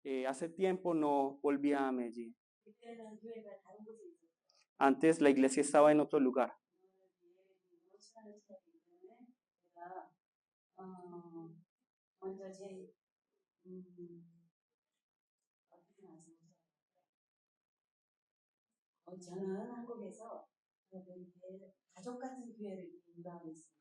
Hace tiempo no volvía a Medellín. 그때는 교회가 다른 곳에 있었어요. Antes la iglesia estaba en otro lugar. 시간을 지났기 때문에 제가 먼저 제 어떻게 말씀드릴까요? 저는 한국에서 가족 같은 교회를 인도하고 있습니다.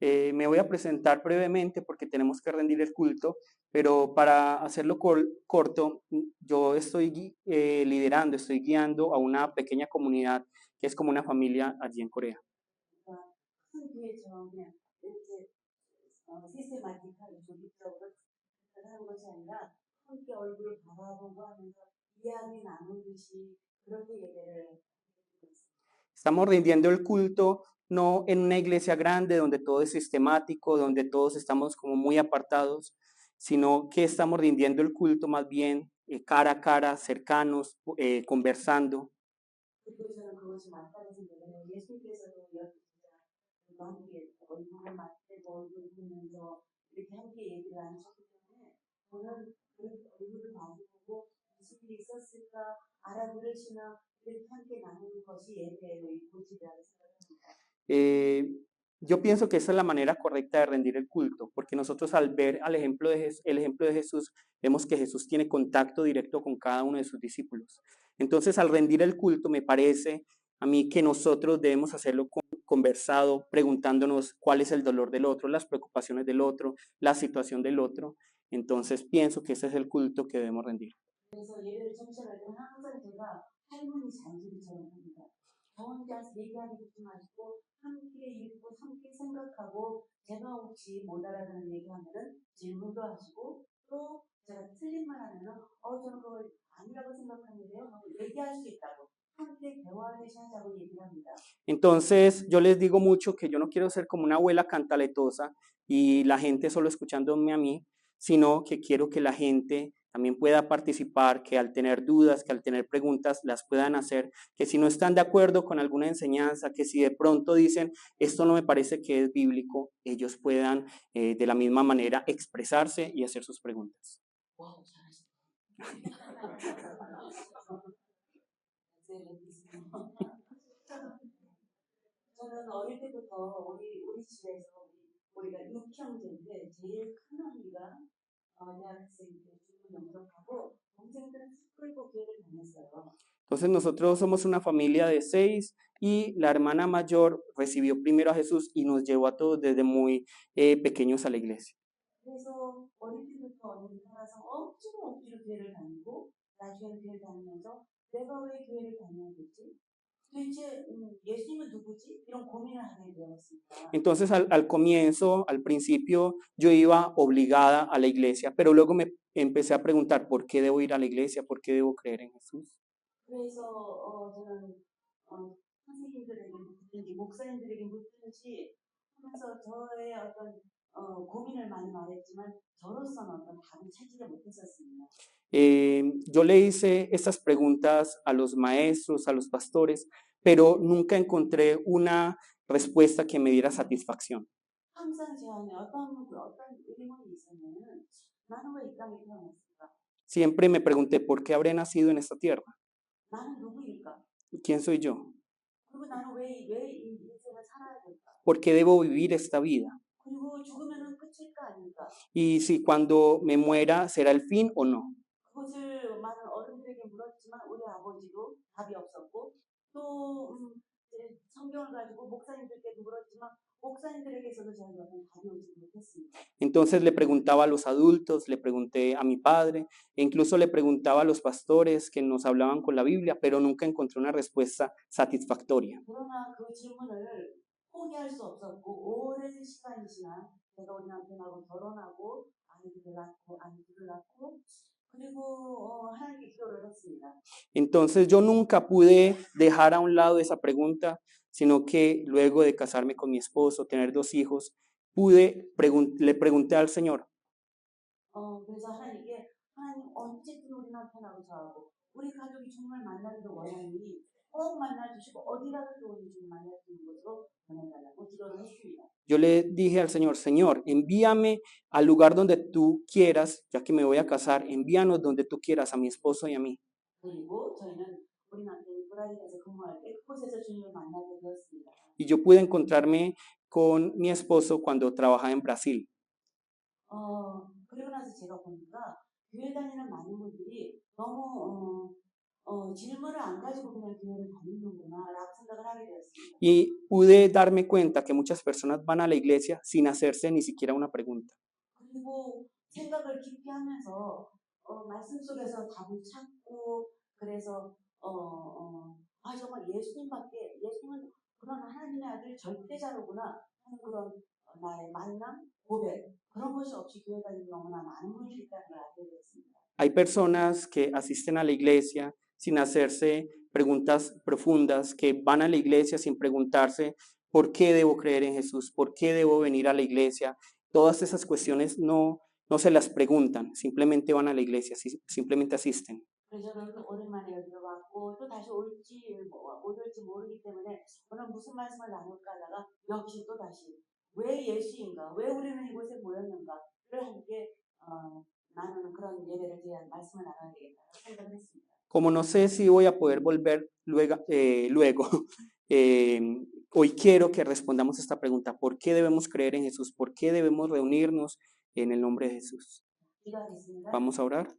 Me voy a presentar brevemente porque tenemos que rendir el culto, pero para hacerlo corto, yo estoy liderando, estoy guiando a una pequeña comunidad que es como una familia allí en Corea. 그러니까 큰 교회처럼 그냥 이렇게 시스테마틱하게 조직적으로 하는 것이 아니라 함께 얼굴을 바라보고 하면서 이야기 나누듯이 그렇게 예배를 드리고 있습니다. Estamos rindiendo el culto no en una iglesia grande donde todo es sistemático, donde todos estamos como muy apartados, sino que estamos rindiendo el culto más bien cara a cara, cercanos, conversando. 그리고 저는 그것이 맞다고 생각해요. 예수님께서도 함께 얼굴을 맞대고 얼굴을 보면서 이렇게 함께 얘기를 하셨기 때문에 저는 그 얼굴을 마주보고 무슨 일이 있었을까 알아들으시나 이렇게 함께 나누는 것이 예배의 본질이라고 생각합니다. Yo pienso que esa es la manera correcta de rendir el culto, porque nosotros al ver el ejemplo de Jesús, vemos que Jesús tiene contacto directo con cada uno de sus discípulos. Entonces, al rendir el culto, me parece a mí que nosotros debemos hacerlo conversado, preguntándonos cuál es el dolor del otro, las preocupaciones del otro, la situación del otro. Entonces, pienso que ese es el culto que debemos rendir. 그래서 예배를 청취할 때는 항상 제가 할머니 잔소리처럼 합니다. 저 혼자 얘기하기 듣지 마시고 함께 읽고 함께 생각하고 제가 혹시 못 알아듣는 얘기하면은 질문도 하시고 또 제가 틀린 말 하면은 저는 그걸 아니라고 생각하는데요 하고 얘기할 수 있다고 함께 대화하듯이 하자고 얘기를 합니다. Entonces yo les digo mucho que yo no quiero ser como una abuela cantaletosa y la gente solo escuchándome a mí, sino que quiero que la gente también pueda participar, que al tener dudas, que al tener preguntas las puedan hacer, que si no están de acuerdo con alguna enseñanza, que si de pronto dicen esto no me parece que es bíblico, ellos puedan de la misma manera expresarse y hacer sus preguntas. Wow, 저는 어릴 때부터 우리 집에서 우리가 6형제인데 제일 큰 언니가 대학생 때 죽은 영접하고 동생들은 끌고 교회를 다녔어요. Entonces nosotros somos una familia de 6 y la hermana mayor recibió primero a Jesús y nos llevó a todos desde muy pequeños a la iglesia. 그래서 어릴 때부터 언니를 따라서 억지로 교회를 다니고 나중에 교회를 다니면서 내가 왜 교회를 다녀야 되지? 도대체 예수님은 누구지? 이런 고민을 하게 되었습니다. Entonces al comienzo, al principio, yo iba obligada a la iglesia, pero luego me empecé a preguntar por qué debo ir a la iglesia, por qué debo creer en Jesús. 그래서 저는 선생님들에게 묻든지 목사님들에게 묻든지 하면서 저의 어떤 고민을 많이 말했지만 저로서는 어떤 답을 찾지를 못했었습니다. Yo le hice estas preguntas a los maestros, a los pastores, pero nunca encontré una respuesta que me diera satisfacción. 항상 제 안에 어떤 의문이 있었냐면 나는 왜 이 땅에 태어났을까? Siempre me pregunté por qué habré nacido en esta tierra. 나는 누구일까? ¿Quién soy yo? 그리고 나는 왜 이 인생을 살아야 될까? ¿Por qué debo vivir esta vida? 그리고 죽으면은 끝일까 아닐까? Y si cuando me muera será el fin o no. 그것을 많은 어른들에게 물었지만 우리 아버지도 답이 없었고 또 성경을 가지고 목사님들께 물었지만 목사님들에게서도 저는 어떤 답이 오지 못했습니다. Entonces le preguntaba a los adultos, le pregunté a mi padre, e incluso le preguntaba a los pastores que nos hablaban con la Biblia, pero nunca encontré una respuesta satisfactoria. 그러나 그 질문을 포기할 수 없었고 오랜 시간이 지나 제가 우리 남편하고 결혼하고 아이들을 낳고 그리고 하나님께 기도를 했습니다. Entonces yo nunca pude dejar a un lado esa pregunta, sino que luego de casarme con mi esposo, tener 2 hijos, le pregunté al Señor. 그래서 하나님 언제든 우리 남편하고 저하고 우리 가족이 정말 만나기를 원하니 꼭 만나주시고 어디 가서 좋은지 좀 만나주는 것으로 보내달라고 기도를 했습니다. Yo le dije al Señor, Señor, envíame al lugar donde tú quieras, ya que me voy a casar, envíanos donde tú quieras a mi esposo y a mí. 그리고 저희는 우리 남편이 브라질에서 근무할 때 그곳에서 주님을 만나게 되었습니다. Y yo pude encontrarme con mi esposo cuando trabajaba en Brasil. 그리고 나서 제가 보니까 교회 다니는 많은 분들이 너무 질문을 안 가지고 그냥 교회를 다니는구나라고 생각을 하게 되었습니다. Y pude darme cuenta que muchas personas van a la iglesia sin hacerse ni siquiera una pregunta. 그리고 생각을 깊이 하면서 말씀 속에서 답을 찾고 그래서 정말 예수님은 그런 하나님의 아들 절대자로구나 하는 그런 나의 만남, 고백 그런 것이 없이 교회 다니는 너무나 많은 분들이 있다는 걸 알게 됐습니다. Hay personas que asisten a la iglesia sin hacerse preguntas profundas, que van a la iglesia sin preguntarse por qué debo creer en Jesús, por qué debo venir a la iglesia. Todas esas cuestiones no se las preguntan, simplemente van a la iglesia, simplemente asisten. 그래서 저는 오랜만에 여기 왔고 또 다시 올지 못 올지 모르기 때문에 오늘 무슨 말씀을 나눌까 하다가 역시 또 다시 왜 예수인가, 왜 우리는 이곳에 모였는가를 함께 나누는 그런 예배를 대한 말씀을 나눠야 되겠다고 생각을 했습니다. Como no sé si voy a poder volver luego, hoy quiero que respondamos esta pregunta. ¿Por qué debemos creer en Jesús? ¿Por qué debemos reunirnos en el nombre de Jesús? 기도하겠습니다. Vamos a orar.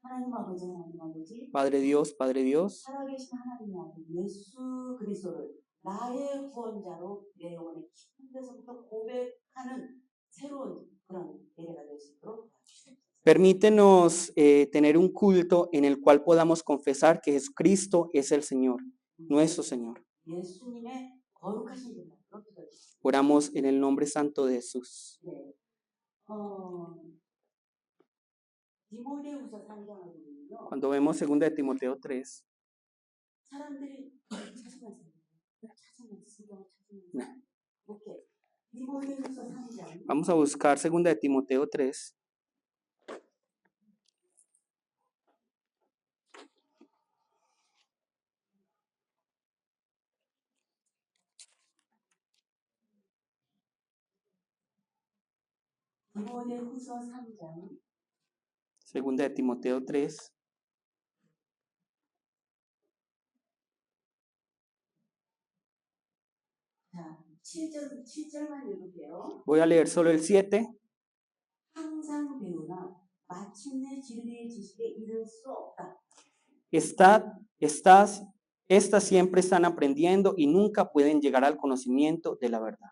하나님 아버지, 하나님 아버지, Padre Dios, 살아계신 하나님의 아들 예수 그리스도를 나의 구원자로 내 영혼의 깊은 데서부터 고백하는 새로운 그런 예배가 될 수 있도록 도와주시옵소서. permítenos tener un culto en el cual podamos confesar que Jesucristo es el Señor, nuestro Señor. 예수님의 거룩하신 이름 앞으로 기도드립니다. Oramos en el nombre santo de Jesús. 네. 디모데후서 3장을 보면요. Cuando vemos 2 de Timoteo 3, 사람들이 찾으면서 오케이. 디모데후서 3장. vamos a buscar 2 de Timoteo 3. 디모데후서 3장. 2 de Timoteo 3. 자, 7절만 읽을게요. Voy a leer solo el 7. 항상 배우나 마침내 진리의 지식에 이를 수 없다. Estas siempre están aprendiendo y nunca pueden llegar al conocimiento de la verdad.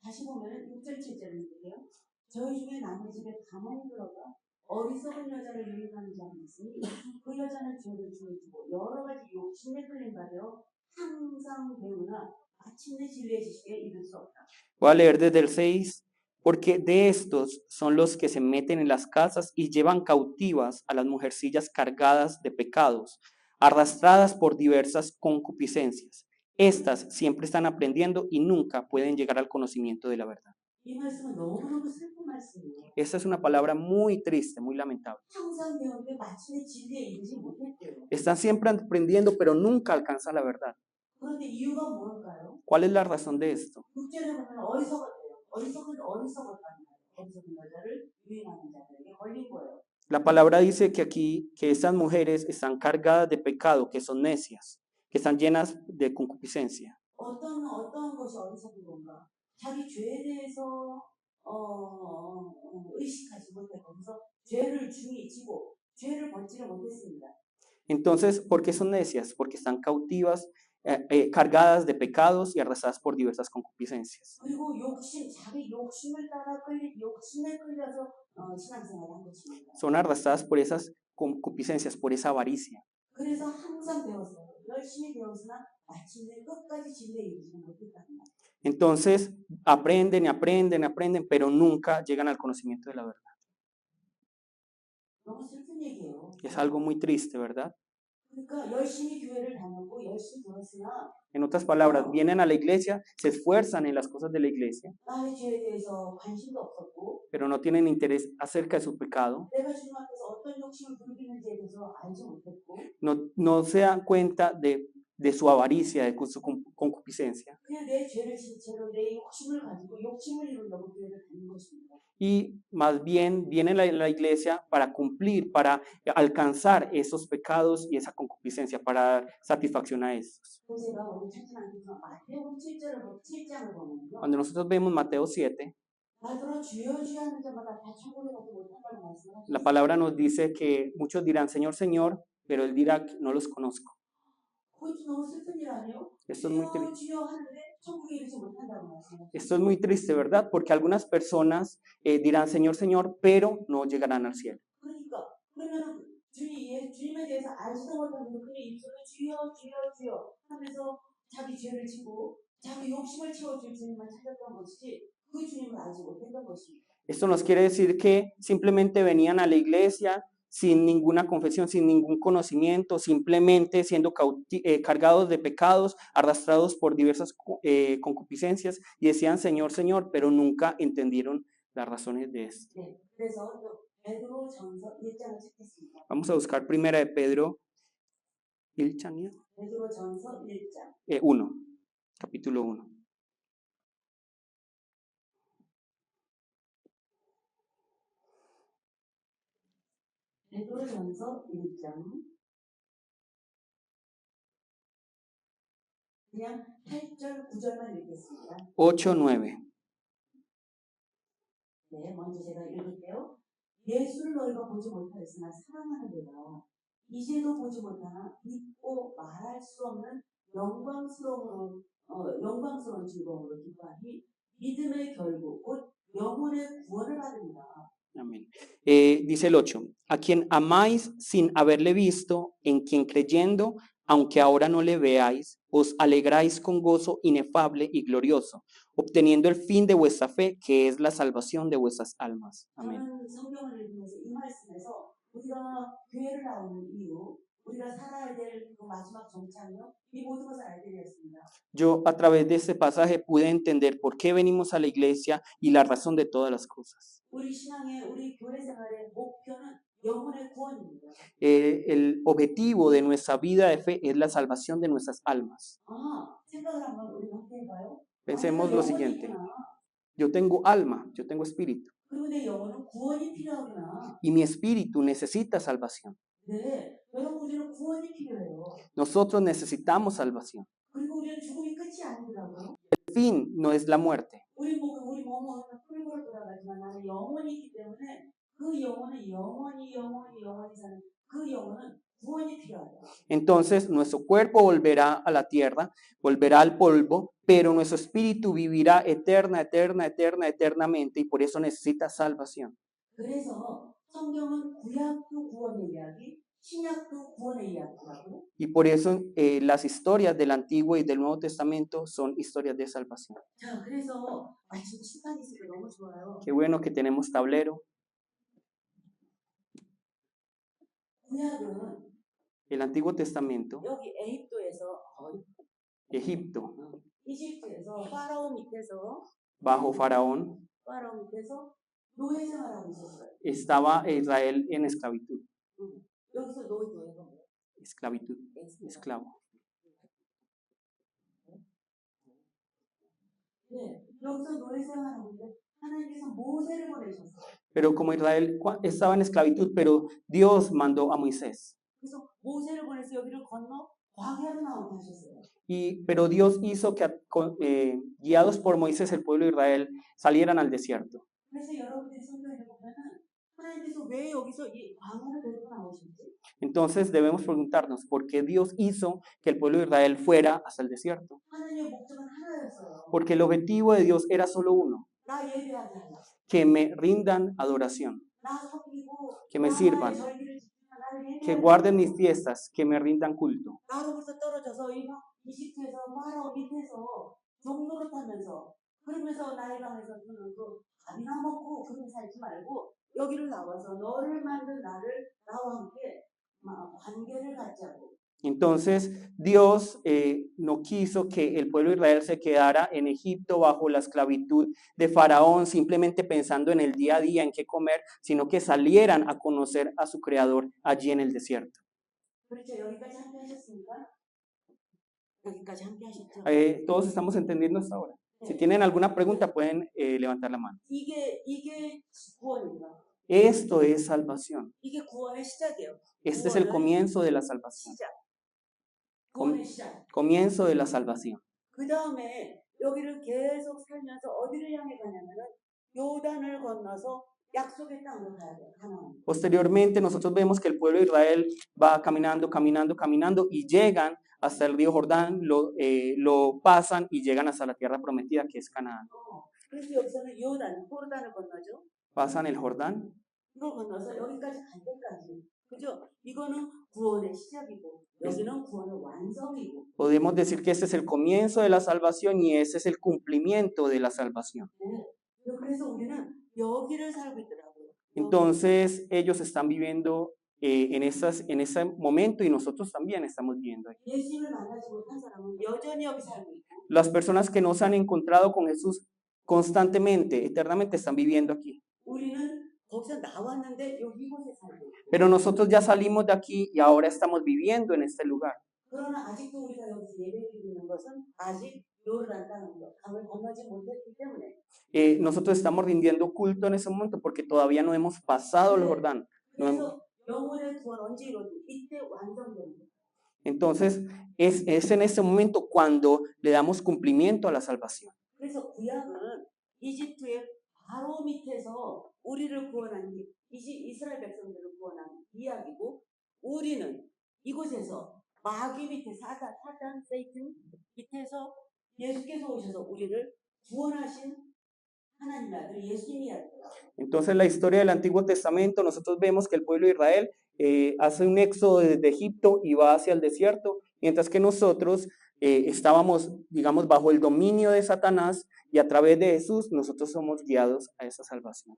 다시 보면 6절 7절을 읽을게요. 저희 중에 남의 집에 가만히 들어가 어리석은 여자를 유익하는 자가 있으니 그 여자는 죄를 주어지고 여러 가지 욕심에 끌린 바되어 항상 배우나 마침내 진리의 지식에 이를 수 없다. Voy a leer desde el 6. Porque de estos son los que se meten en las casas y llevan cautivas a las mujercillas cargadas de pecados, arrastradas por diversas concupiscencias. Estas siempre están aprendiendo y nunca pueden llegar al conocimiento de la verdad. 이 말씀은 너무너무 슬픈 말씀이에요. Esta es una palabra muy triste, muy lamentable. 항상 배우는데 마침내 진리에 이르지 못했대요. Están siempre aprendiendo, pero nunca alcanzan la verdad. 그런데 이유가 뭘까요? ¿Cuál es la razón de esto? 6절에 보면 어리석었대요. 어리석었다는 어리석은 여자를 유인하는 자들에게 걸린 거예요. La palabra dice que aquí, que estas mujeres están cargadas de pecado, que son necias, que están llenas de concupiscencia. 어떤 것이 어리석은 건가? 자기 죄에 대해서 의식하지 못하고 그래서 죄를 중히 지고 죄를 벗지를 못했습니다. Entonces, ¿por qué son necias? Porque están cautivas, cargadas de pecados y arrastradas por diversas concupiscencias. 그리고 자기 욕심을 따라 욕심에 끌려서 신앙생활을 한 것입니다. Son arrastradas por esas concupiscencias, por esa avaricia. 그래서 항상 배웠어요. 열심히 배웠으나 마침내 끝까지 진리에 이르지 못했답니다. Entonces, aprenden, pero nunca llegan al conocimiento de la verdad. 너무 슬픈 얘기예요. Es algo muy triste, ¿verdad? 그러니까 열심히 교회를 다녔고 열심히 배웠으나 En otras palabras, vienen a la iglesia, se esfuerzan en las cosas de la iglesia, 나의 죄에 대해서 관심도 없었고 pero no tienen interés acerca de su pecado. 내가 주님 앞에서 어떤 욕심을 부리기는 있는지에 대해서 알지 못했고 no se dan cuenta de su avaricia, de su concupiscencia. 그냥 내 죄를 진 채로 내 욕심을 가지고 욕심을 이룬다고 교회를 다닌 것입니다. Y más bien viene la iglesia para cumplir, para alcanzar esos pecados y esa concupiscencia, para dar satisfacción a estos. 그래서 제가 오늘 찬송하면서 마태복음 7장을 보면요. Cuando nosotros vemos Mateo 7, 나더러 주여 주여 하는 자마다 다 천국에 가지 못한다는 말씀을 la 하셨어요. palabra nos dice que muchos dirán, Señor, Señor, pero él dirá, no los conozco. 그것도 너무 슬픈 일 아니에요? Esto es muy 주여 triste. 주여 하는데 천국에 이르지 못한다고 말씀하셨어요. Esto es muy triste, ¿verdad? Porque algunas personas dirán, Señor, Señor, pero no llegarán al cielo. 그러니까 그러면 주님에 대해서 알지도 못하면서 그냥 입술로 주여 주여 주여 하면서 자기 죄를 지고 자기 욕심을 채워줄 주님만 찾았던 것이지 그 주님을 알지 못했던 것입니다. Esto nos quiere decir que simplemente venían a la iglesia sin ninguna confesión, sin ningún conocimiento, simplemente siendo cargados de pecados, arrastrados por diversas concupiscencias y decían Señor, Señor, pero nunca entendieron las razones de esto. 네, 그래서 또 베드로전서 1장을 찾겠습니다. Vamos a buscar primera de Pedro 1장이요? 베드로전서 1장. 1, capítulo 1. 베드로전서 1장. 그냥 8절, 9절만 읽겠습니다. 8, 9. 네, 먼저 제가 읽을게요. 예수를 너희가 보지 못하였으나 사랑하는도다. 이제도 보지 못하나 믿고 말할 수 없는 영광스러운 즐거움으로 기뻐하니 믿음의 결국 곧 영혼의 구원을 받으리라. Amén. Dice el 8, a quien amáis sin haberle visto, en quien creyendo, aunque ahora no le veáis, os alegráis con gozo inefable y glorioso, obteniendo el fin de vuestra fe, que es la salvación de vuestras almas. Amén. 저는 성경을 읽으면서 이 말씀에서 우리가 교회를 나오는 이유, 우리가 살아야 될 그 마지막 정착이요, 이 모든 것을 알게 되었습니다. Yo a través de este pasaje pude entender por qué venimos a la iglesia y la razón de todas las cosas. 우리 신앙의 우리 교회 생활의 목표는 영혼의 구원입니다. El objetivo de nuestra vida de fe es la salvación de nuestras almas. 생각을 한번 우리가 함께 해봐요. Pensemos lo siguiente. Yo tengo alma, yo tengo espíritu. 그리고 내 영혼은 구원이 필요하구나. Y mi espíritu necesita salvación. 네, 여러분 우리는 구원이 필요해요. Nosotros necesitamos salvación. 그리고 우리는 죽음이 끝이 아니더라고요. El fin no es la muerte. 우리 몸은 풀고로 돌아가지만 나는 영혼이 있기 때문에 그 영혼은 영원히 사는 그 영혼은 구원이 필요하다. Entonces nuestro cuerpo volverá a la tierra, volverá al polvo, pero nuestro espíritu vivirá eternamente y por eso necesita salvación. 그래서 성경은 구약도 구원의 이야기, 신약도 구원의 이야기라고. Y por eso las historias del Antiguo y del Nuevo Testamento son historias de salvación. 자, 그래서 지금 칠판이 있으니까 너무 좋아요. Qué bueno que tenemos tablero. 구약은 El Antiguo Testamento, 여기 에집트에서 Egipto, 이집트에서 파라오 밑에서 bajo Faraón, 노예 생활하고 있었어요. estaba Israel en esclavitud. 여기서 노예가 뭐예요? Esclavitud, esclavo. 네, 여기서 노예 생활하고 있는데 하나님께서 모세를 보내셨어요. Pero como Israel estaba en esclavitud, pero Dios mandó a Moisés. 그래서 모세를 보내서 여기를 건너 광야로 나오게 하셨어요. Pero Dios hizo que, guiados por Moisés, el pueblo de Israel salieran al desierto. 그래서 여러분들이 성경에 보면은 하나님께서 왜 여기서 이 광야를 데리고 나오신지. Entonces debemos preguntarnos por qué Dios hizo que el pueblo de Israel fuera hasta el desierto. 하나님의 목적은 하나였어요. Porque el objetivo de Dios era solo uno, 나 예배하게 하라. que me rindan adoración, 나 섬기고 que me sirvan, que guarden mis fiestas, que me rindan culto. 나로부터 떨어져서 이집트에서 파라오 밑에서 종로를 타면서 그러면서 나의 방에서 그 밥이나 먹고 그렇게 살지 말고 여기를 나와서 너를 만든 나를 나와 함께 관계를 갖자고. Entonces, Dios no quiso que el pueblo de Israel se quedara en Egipto bajo la esclavitud de Faraón, simplemente pensando en el día a día, en qué comer, sino que salieran a conocer a su Creador allí en el desierto. 그렇죠. 여기까지 함께 하셨습니까? 여기까지 함께 하셨죠? Todos estamos entendiendo hasta ahora. Si tienen alguna pregunta, pueden levantar la mano. 이게 구원입니다. Esto es salvación. 이게 구원의 시작이에요. Este es el comienzo de la salvación. 시작. 구원의 시작. Comienzo de la salvación. 그 다음에 여기를 계속 살면서 어디를 향해 가냐면은 요단을 건너서 약속의 땅으로 가야 돼요. 가나안. Posteriormente, nosotros vemos que el pueblo de Israel va caminando, caminando, caminando y llegan hasta el río Jordán, lo pasan y llegan hasta la tierra prometida que es Canaán. 그래서 여기서는 요단을 건너죠. Pasan el Jordán. 이걸 건너서 여기까지 갈 때까지. 그죠? 이거는 구원의 시작이고 여기는 구원의 완성이고. Podemos decir que este es el comienzo de la salvación y ese es el cumplimiento de la salvación. 네. 그래서 우리는 여기를 살고 있더라고요. Entonces, ellos están viviendo en ese momento y nosotros también estamos viviendo ahí. 예수님을 만나지 못한 사람은 여전히 여기 살고 있고. Las personas que no se han encontrado con Jesús constantemente, eternamente están viviendo aquí. 우리는 거기서 나왔는데 이곳에 살고. Pero nosotros ya salimos de aquí y ahora estamos viviendo en este lugar. 그러나 아직도 우리가 여기서 예배드리는 것은 아직 요르단 강을 건너지 못했기 때문에. Nosotros estamos rindiendo culto en ese momento porque todavía no hemos pasado el Jordán. 그래서 영혼의 구원 언제 이루어지? 이때 완성됩니다. Entonces, es en ese momento cuando le damos cumplimiento a la salvación. 그래서 구약은 이집트의 바로 밑에서 우리를 구원한 이스라엘 백성들을 구원한 이야기고 우리는 이곳에서 마귀 밑에 사단 세이튼 밑에서 예수께서 오셔서 우리를 구원하신 하나님 아들 예수님 이야기입니다. Entonces, la historia del Antiguo Testamento, nosotros vemos que el pueblo de Israel hace un éxodo desde Egipto y va hacia el desierto, mientras que nosotros estábamos, digamos, bajo el dominio de Satanás y a través de Jesús nosotros somos guiados a esa salvación.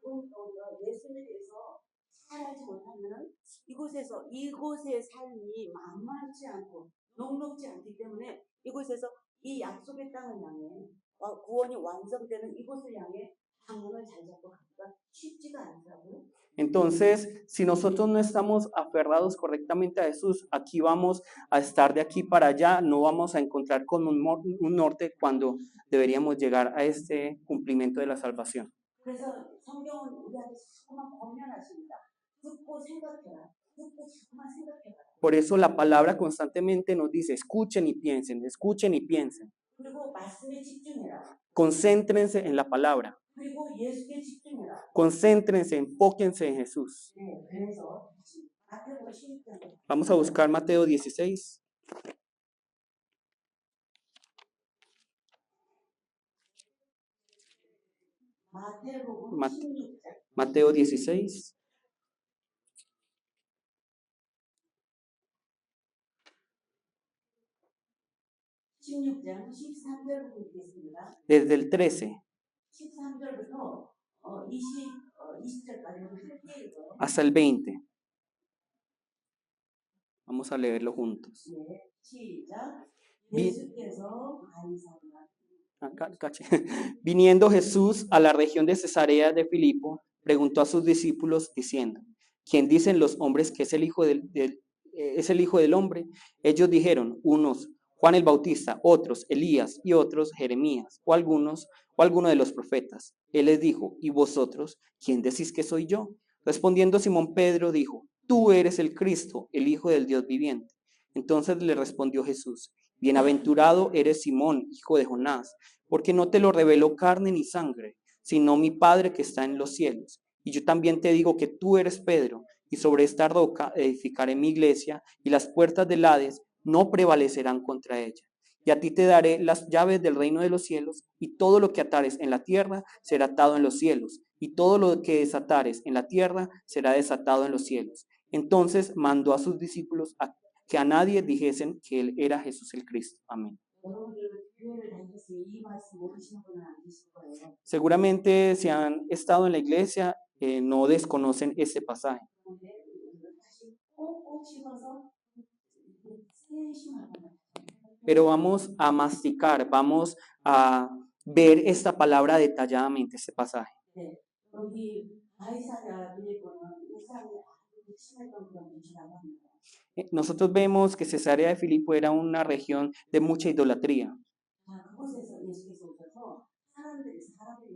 예수님께서 살지 못하면 이곳의 삶이 만만치 않고 녹록지 않기 때문에 이곳에서 이 약속의 땅을 향해 구원이 완성되는 이곳을 향해 방향을 잘 잡고 가기가 쉽지가 않더라고요. Entonces, si nosotros no estamos aferrados correctamente a Jesús, aquí vamos a estar de aquí para allá, no vamos a encontrar con un norte cuando deberíamos llegar a este cumplimiento de la salvación. 그래서 성경은 우리한테 자꾸만 권면하십니다. 듣고 생각해라. 듣고 자꾸만 생각해라. Por eso la palabra constantemente nos dice, escuchen y piensen, escuchen y piensen. 그리고 말씀에 집중해라. Concéntrense en la palabra. 그리고 예수께 집중해라. Concéntrense, enfóquense en Jesús. 네, 그래서 마태복음 16장. Vamos a buscar Mateo 16. 마태복음 마- 16장. Mateo 16. 16장 13절부터 읽겠습니다. Desde el 13 13절부터 20절까지 함께 읽어요. hasta el 20. Vamos a leerlo juntos. 네, 시작. 미- 예수께서 가이사랴 Viniendo Jesús a la región de Cesarea de Filipo, preguntó a sus discípulos diciendo, ¿quién dicen los hombres que es el Hijo del Hombre? Ellos dijeron, unos Juan el Bautista, otros Elías y otros Jeremías o alguno de los profetas. Él les dijo, ¿y vosotros quién decís que soy yo? Respondiendo Simón Pedro dijo, tú eres el Cristo, el Hijo del Dios viviente. Entonces le respondió Jesús, bienaventurado eres Simón, hijo de Jonás, porque no te lo reveló carne ni sangre, sino mi Padre que está en los cielos. Y yo también te digo que tú eres Pedro, y sobre esta roca edificaré mi iglesia, y las puertas del Hades no prevalecerán contra ella. Y a ti te daré las llaves del reino de los cielos, y todo lo que atares en la tierra será atado en los cielos, y todo lo que desatares en la tierra será desatado en los cielos. Entonces mandó a sus discípulos que a nadie dijesen que él era Jesús el Cristo. Amén. Seguramente si han estado en la iglesia, no desconocen este pasaje. 심하다. Pero vamos a masticar, vamos a ver esta palabra detalladamente, este pasaje. 네, 여기 바이사냐 빌립보는 이스라엘의 아주 심했던 그런 곳이라고 합니다. Nosotros vemos que Cesarea de Filipo era una región de mucha idolatría. 자, 그곳에서 예수께서 오셔서 사람들이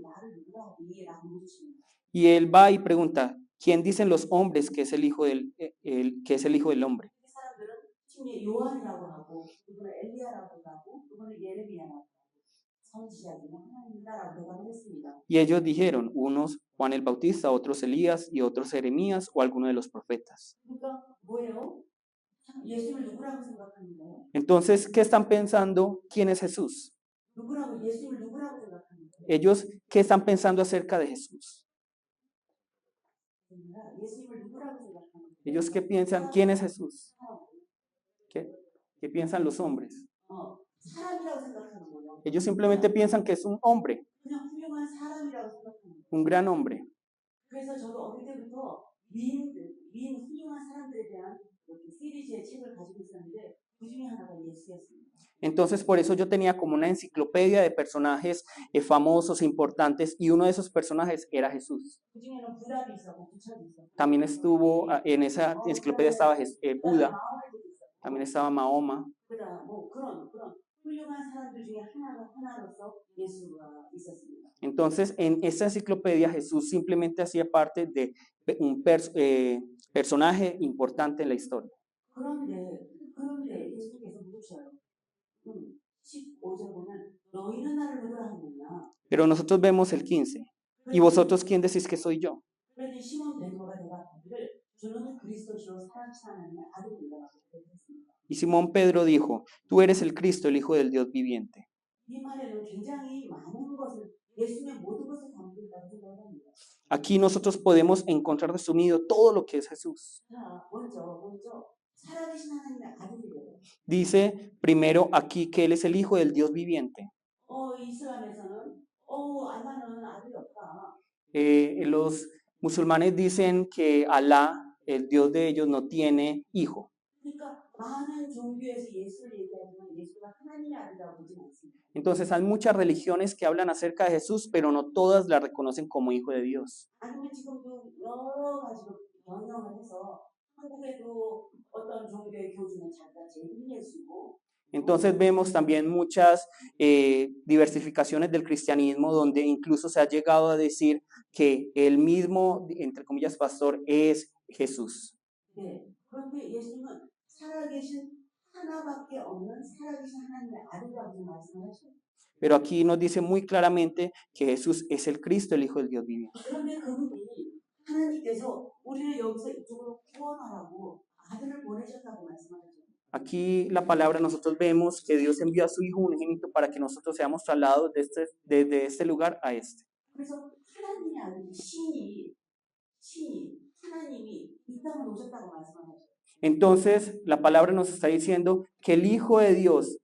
나를 누구라고 하니?라고 묻으십니다. Y él va y pregunta, ¿quién dicen los hombres que es el hijo que es el hijo del hombre? 그 사람들은 심지어 요한이라고 하고, 누구는 엘리야라고 하고, 누구는 예레미야라고 하고, 선지자들은 하나님이다라고 대답을 했습니다. Y ellos dijeron, unos Juan el Bautista, otros Elías y otros Jeremías o alguno de los profetas. 그러니까 뭐예요? 예수님을 누구라고 생각하는 거예요? Entonces, ¿qué están pensando? ¿Quién es Jesús? 예수님을 누구라고 생각하는 거예요? Ellos, ¿qué están pensando acerca de Jesús? 예수님을 누구라고 생각하는 거예요? Ellos, ¿qué piensan? ¿Quién es Jesús? ¿Qué piensan los hombres? 사람이라고 생각하는 거예요. Ellos simplemente piensan que es un hombre, 그냥 훌륭한 사람이라고 생각하는 거예요. un gran hombre. 그래서 저도 어릴 때부터 미인 훌륭한 사람들에 대한 시리즈의 책을 가지고 있었는데 그 중에 하나가 예수였습니다. Entonces, por eso yo tenía como una enciclopedia de personajes famosos, importantes, y uno de esos personajes era Jesús. 그 중에는 부답이 있었고 부처도 있었고. También estuvo, en esa enciclopedia estaba Buda, 마음에도 있었고. también estaba Mahoma. 그다음 뭐 그런 훌륭한 사람들 중에 하나로서 예수가 있었습니다. Entonces, en esta enciclopedia Jesús simplemente hacía parte de un personaje importante en la historia. 그런데 예수께서 묻으셔요. 15절 보면 너희는 나를 누구라 하느냐? Pero nosotros vemos el 15. ¿Y vosotros quién decís que soy yo? 그런데 시몬 베드로가 대답하기를 주는 그리스도시요 사랑치 하나님의 아들이라고 대답했습니다. Y Simón Pedro dijo, tú eres el Cristo, el Hijo del Dios viviente. 이 말에는 굉장히 많은 것을 예수님의 모든 것을 담고 있다고 생각합니다. Aquí nosotros podemos encontrar resumido todo lo que es Jesús. 자, 먼저 살아계신 하나님의 아들이래요. Dice primero aquí que Él es el Hijo del Dios viviente. 이슬람에서는 알라는 아들이 없다. Los musulmanes dicen que Alá, el Dios de ellos, no tiene hijo. 그러니까 많은 종교에서 예수를 얘기하지만 예수가 하나님의 아들이라고 보지 않습니다. Entonces hay muchas religiones que hablan acerca de Jesús, pero no todas la reconocen como Hijo de Dios. 아니면 지금도 여러 가지로 변형을 해서 한국에도 어떤 종교의 교주는 자기가 제일 예수고. Entonces vemos también muchas diversificaciones del cristianismo donde incluso se ha llegado a decir que el mismo, entre comillas, pastor es Jesús. 네, 그런데 예수님은 살아계신 하나밖에 없는 살아계신 하나님의 아들이라고 말씀을 하셔요. Pero aquí nos dice muy claramente que Jesús es el Cristo, el Hijo del Dios viviente. 그런데 그분이 하나님께서 우리를 여기서 이쪽으로 구원하라고 아들을 보내셨다고 말씀하셨죠. Aquí la palabra nosotros vemos que Dios envió a su Hijo unigénito para que nosotros seamos trasladados desde este lugar a este. 그래서 하나님이 아닌 신이 하나님이 이 땅에 오셨다고 말씀하셨죠. Entonces la palabra nos está diciendo que el Hijo de Dios,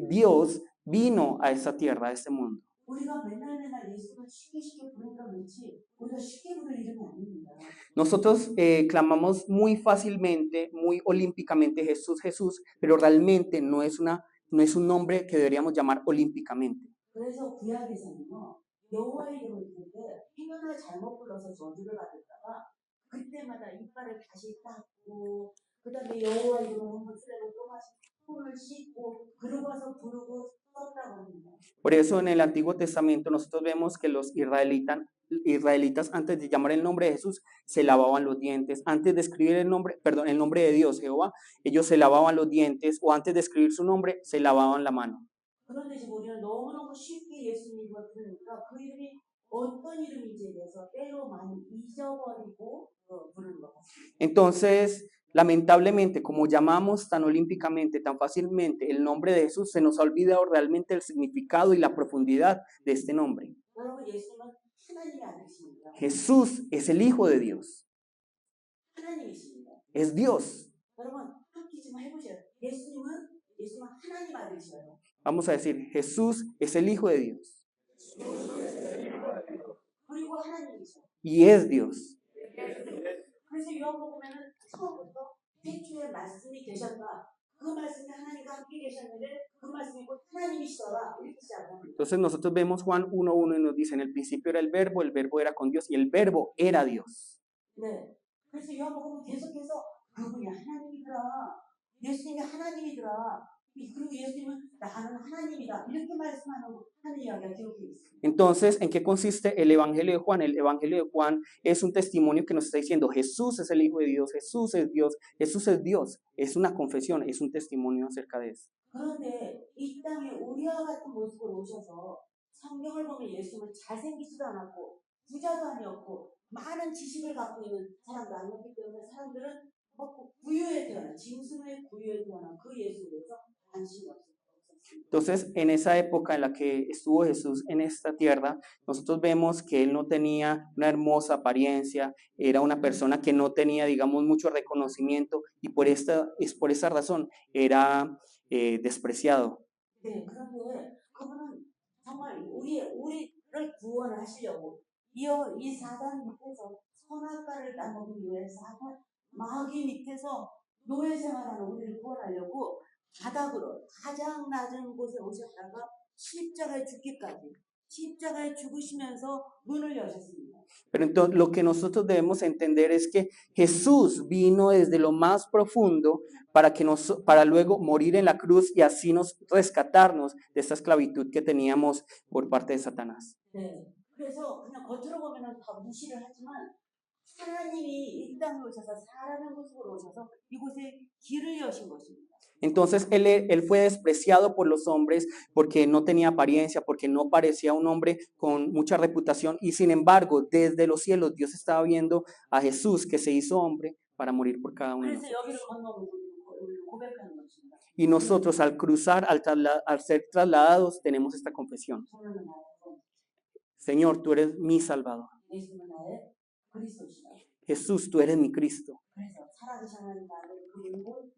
Dios vino a esta tierra, a este mundo. 우리가 맨날 예수를 쉽게 부르니까 그렇지 우리가 쉽게 부를 이름이 아닙니다. Nosotros clamamos muy fácilmente, muy olímpicamente Jesús, Jesús, pero realmente no es un nombre que deberíamos llamar olímpicamente. 그래서 구약에서는요 여호와 이름을 부를 때 행여나 잘못 불러서 저주를 받을까봐 그때마다 이빨을 다시 닦고 그다음에 여호와 이름을 한번 쓰려면 또 다시 손을 씻고 그러고 와서 부르고 썼다고 합니다. Por eso en el Antiguo Testamento nosotros vemos que los israelitas antes de llamar el nombre de Jesús se lavaban los dientes, antes de escribir el nombre de Dios, Jehová, ellos se lavaban los dientes o antes de escribir su nombre se lavaban la mano. 그런데 지금 우리는 너무너무 쉽게 예수님 이름을 부르니까 그 이름이 어떤 이름인지에 대해서 때로 많이 잊어버리고 부르는 것 같습니다. Entonces, lamentablemente, como llamamos tan olímpicamente, tan fácilmente el nombre de Jesús, se nos ha olvidado realmente el significado y la profundidad de este nombre. 여러분 예수님은 하나님의 아들이십니다. Jesús es el Hijo de Dios. 하나님이십니다. Es Dios. 여러분 함께 좀 해보세요. 예수님은 하나님 아들이셔요. Vamos a decir, Jesús es el Hijo de Dios. 그리고 하나님이셔. Y es Dios. 그래서 요한복음에는 처음부터 태초에 말씀이 계셨다. 그 말씀이 하나님과 함께 계셨는데 그 말씀이 곧 하나님이시더라 이렇게 시작합니다. Entonces nosotros vemos Juan 1:1 y nos dice, en el principio era el verbo era con Dios y el verbo era Dios. 네. 그래서 요한복음은 계속해서 그분이 하나님이더라. 예수님이 하나님이더라. 그리고 예수님은 나는 하나님이다. 이렇게 말씀하는 이야기가 기록되어 있습니다. Entonces, ¿en qué consiste el Evangelio de Juan? El Evangelio de Juan es un testimonio que nos está diciendo Jesús es el Hijo de Dios, Jesús es Dios, Jesús es Dios. Es una confesión, es un testimonio acerca de eso. 그런데 이 땅에 우리와 같은 모습으로 오셔서 성경을 보면 예수님은 잘생기지도 않았고 부자도 아니었고 많은 지식을 갖고 있는 사람도 아니었기 때문에 사람들은 구유에 태어난 짐승의 구유에 태어난 그 예수에 대해서 관심이 없었어요. Entonces, en esa época en la que estuvo Jesús en esta tierra, nosotros vemos que él no tenía una hermosa apariencia, era una persona que no tenía, digamos, mucho reconocimiento y por esa razón era despreciado. 네, 그런데 그분은 정말 우리를 구원하시려고 이 사단 밑에서 선악과를 따먹기 위해서 마귀 밑에서 노예 생활하는 우리를 구원하려고 바닥으로 가장 낮은 곳에 오셨다가 십자가에 죽으시면서 문을 여셨습니다. Pero entonces lo que nosotros debemos entender es que Jesús vino desde lo más profundo para luego morir en la cruz y así rescatarnos de esta esclavitud que teníamos por parte de Satanás. 네, 그래서 그냥 겉으로 보면은 다 무시를 하지만 하나님이 이 땅에 오셔서 사람의 모습으로 오셔서 이곳에 길을 여신 것입니다. Entonces él fue despreciado por los hombres porque no tenía apariencia, porque no parecía un hombre con mucha reputación y sin embargo desde los cielos Dios estaba viendo a Jesús que se hizo hombre para morir por cada uno de 그래서 nosotros. 여기를 건너면 고백하는 것입니다. Y nosotros al cruzar, al ser trasladados, tenemos esta confesión. 저는 나의 Señor, tú eres mi Salvador. 예수는 나의 그리스도시다. Jesús, tú eres mi Cristo. 그래서 살아계시는 나를 그리고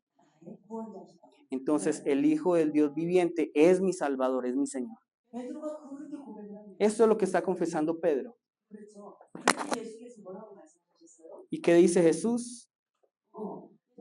나의 구원자시다. Entonces el Hijo del Dios viviente es mi Salvador, es mi Señor. 베드로가 그렇게 고백을 합니다. Esto es lo que está confesando Pedro. 그렇죠. 그렇게 예수께서 뭐라고 말씀하셨어요? ¿Y qué dice Jesús?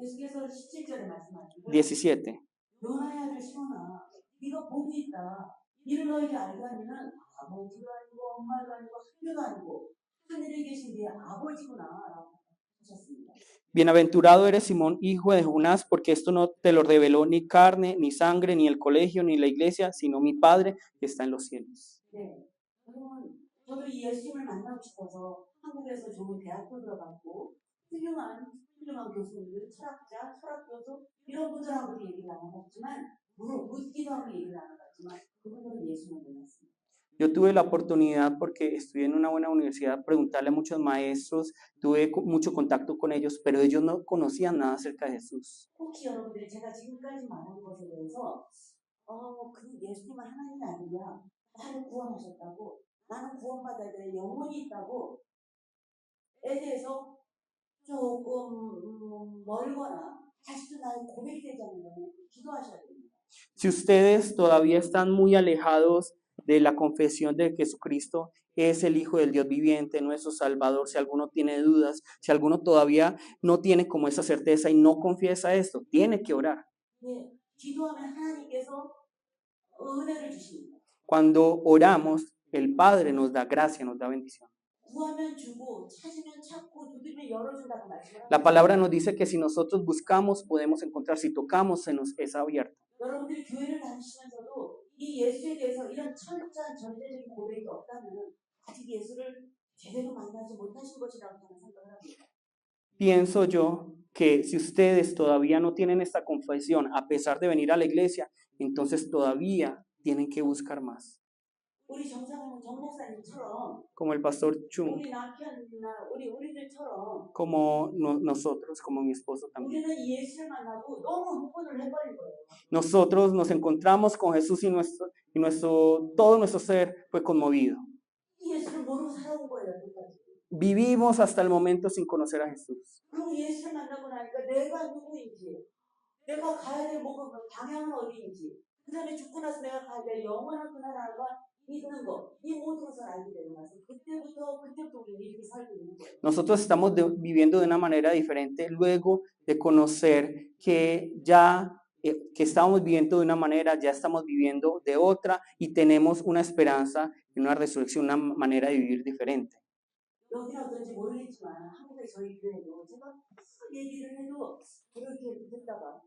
예수께서 17절에 말씀하시고 17. 요나의 아들 시몬아 네가 복이 있다. 이를 너에게 알게 하면은 아버지도 아니고 엄마도 아니고 학교도 아니고 하늘에 계신 네 아버지구나 라고 하셨습니다. Bienaventurado eres Simón, hijo de Jonás, porque esto no te lo reveló ni carne, ni sangre, ni el colegio, ni la iglesia, sino mi Padre que está en los cielos. 네, 여러분 저도 이 예수님을 만나고 싶어서 한국에서 좋은 대학교 들어갔고 훌륭한 교수님들, 철학 교수 이런 분들하고도 얘기를 나눠봤지만 묻기도 하고 얘기를 나눠봤지만 그분들은 예수님을 만났습니다. Yo tuve la oportunidad, porque estudié en una buena universidad, preguntarle a muchos maestros, tuve mucho contacto con ellos, pero ellos no conocían nada acerca de Jesús. 혹시 여러분들이 제가 지금까지 말한 것에 대해서 그 예수님은 하나님이 아니야. 나를 구원하셨다고, 나는 구원받아야 돼, 영혼이 있다고 에 대해서 조금 멀거나 다시도 나의 고백이 되지 않는 기도하셔야 됩니다. Si ustedes todavía están muy alejados de la confesión de Jesucristo es el Hijo del Dios viviente, nuestro Salvador, si alguno tiene dudas, si alguno todavía no tiene como esa certeza y no confiesa esto, tiene que orar. 네, 기도하면 하나님께서 은혜를 주십니다. Cuando oramos, el Padre nos da gracia, nos da bendición. 구하면 주고 찾으면 찾고 두드리면 열어준다고 말씀을 La palabra nos dice que si nosotros buscamos, podemos encontrar, si tocamos, se nos es abierto. 여러분들이 교회를 다니시면서도 이 예수에 대해서 이런 철저한 전제적인 고백이 없다면 아직 예수를 제대로 만나지 못하신 것이라고 저는 생각을 합니다. Pienso yo que si ustedes todavía no tienen esta confesión, a pesar de venir a la iglesia, entonces todavía tienen que buscar más. 우리 정 목사님처럼 Como el pastor Chung, 우리 남편이나 우리들처럼 como nosotros, como mi esposo también. 우리는 예수를 만나고 너무 흥분을 해버린 거예요. Nosotros nos encontramos con Jesús y todo nuestro ser fue conmovido. 이 예수를 모르고 살아온 거예요. 끝까지. Vivimos hasta el momento sin conocer a Jesús. 그리고 예수를 만나고 나니까 내가 누구인지, 내가 가야 될 방향은 어디인지, 그 다음에 죽고 나서 내가 가야 될 영원한 그 나라가 있는 거, 이 모든 것을 알게 되는 거죠. 그때부터 우리는 이렇게 살고 있는 거예요. Nosotros estamos viviendo de una manera diferente luego de conocer que ya que estábamos viviendo de una manera, ya estamos viviendo de otra y tenemos una esperanza y una resurrección, una manera de vivir diferente. 여기는 어떤지 모르겠지만 한국의 저희 교회도 제가 얘기를 해도 그렇게 듣다가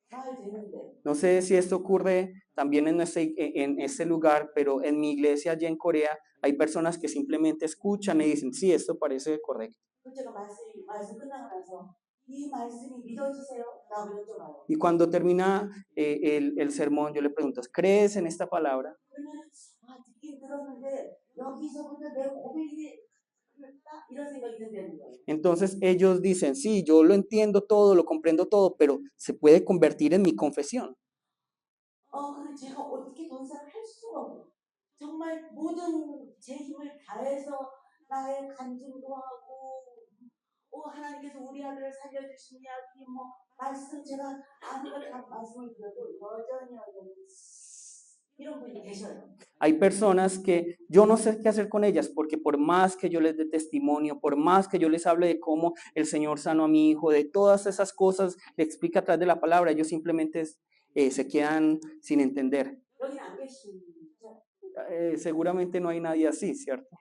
잘 되는데 No sé si esto ocurre también en este lugar, pero en mi iglesia allá en Corea hay personas que simplemente escuchan y dicen, sí, esto parece correcto. 제가 말씀 끝나고 나서 이 말씀이 믿어지세요? 라고 여쭤봐요. Y cuando termina el sermón, yo le pregunto, ¿crees en esta palabra? 그러면 듣긴 들었는데 여기서부터 내 고백이 그럴까? 이런 생각이 든다는 거예요. Entonces ellos dicen, sí, yo lo entiendo todo, lo comprendo todo, pero se puede convertir en mi confesión. 그럼 제가 어떻게 더 이상 할 수가 없어요. 정말 모든 제 힘을 다해서 나의 간증도 하고 하나님께서 우리 아들을 살려주신 이야기 말씀 제가 아무리 다 말씀을 드려도 여전히 이런 분이 계셔요. Hay personas que yo no sé qué hacer con ellas, porque por más que yo les dé testimonio, por más que yo les hable de cómo el Señor sanó a mi hijo, de todas esas cosas, le explica a través de la palabra, ellos simplemente se quedan sin entender. 여기는 안 계시죠? Seguramente no hay nadie así, ¿cierto?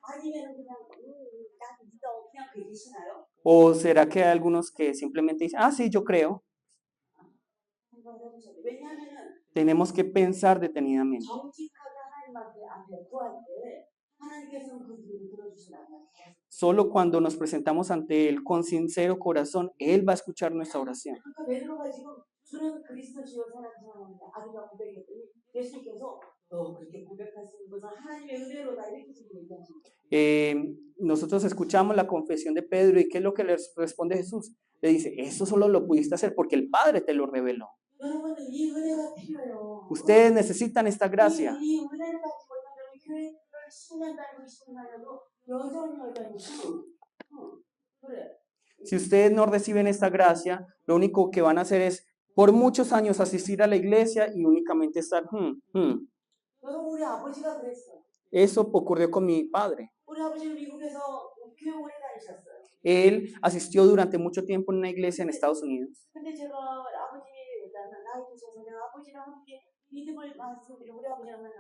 아니면 그냥 난 믿어 그냥 계시나요? ¿O será que hay algunos que simplemente dicen, ah, sí, yo creo? 왜냐하면은 Tenemos que pensar detenidamente. 정직하게 하나님 앞에 구할 때 하나님께서는 그 기도를 들어주시는 않아요. Solo cuando nos presentamos ante Él con sincero corazón, Él va a escuchar nuestra oración. 그러니까 베드로가 지금 주는 그리스도 주여 사랑하는데 아들과 고백했더니 예수님께서 너 그렇게 고백할 수 있는 것은 하나님의 은혜로다 이렇게 지금 얘기하시는 Nosotros escuchamos la confesión de Pedro y ¿qué es lo que le responde Jesús? Le dice, eso solo lo pudiste hacer porque el Padre te lo reveló. 여러분들 이 은혜가 필요해요. Ustedes necesitan esta gracia. 이 은혜를 가지고 있는 교회를 10년 다니고 20년 다녀도 여전히 그래. Si ustedes no reciben esta gracia, lo único que van a hacer es por muchos años asistir a la iglesia y únicamente estar. 여러분 우리 아버지가 그랬어요. Eso ocurrió con mi padre. 우리 아버지는 미국에서 교회 오래 다니셨어요. Él asistió durante mucho tiempo en una iglesia en Estados Unidos. 근데 제가 아버지 나이 드셔서 내가 아버지랑 함께 믿음을 말씀드리고 우리 아버지랑 하면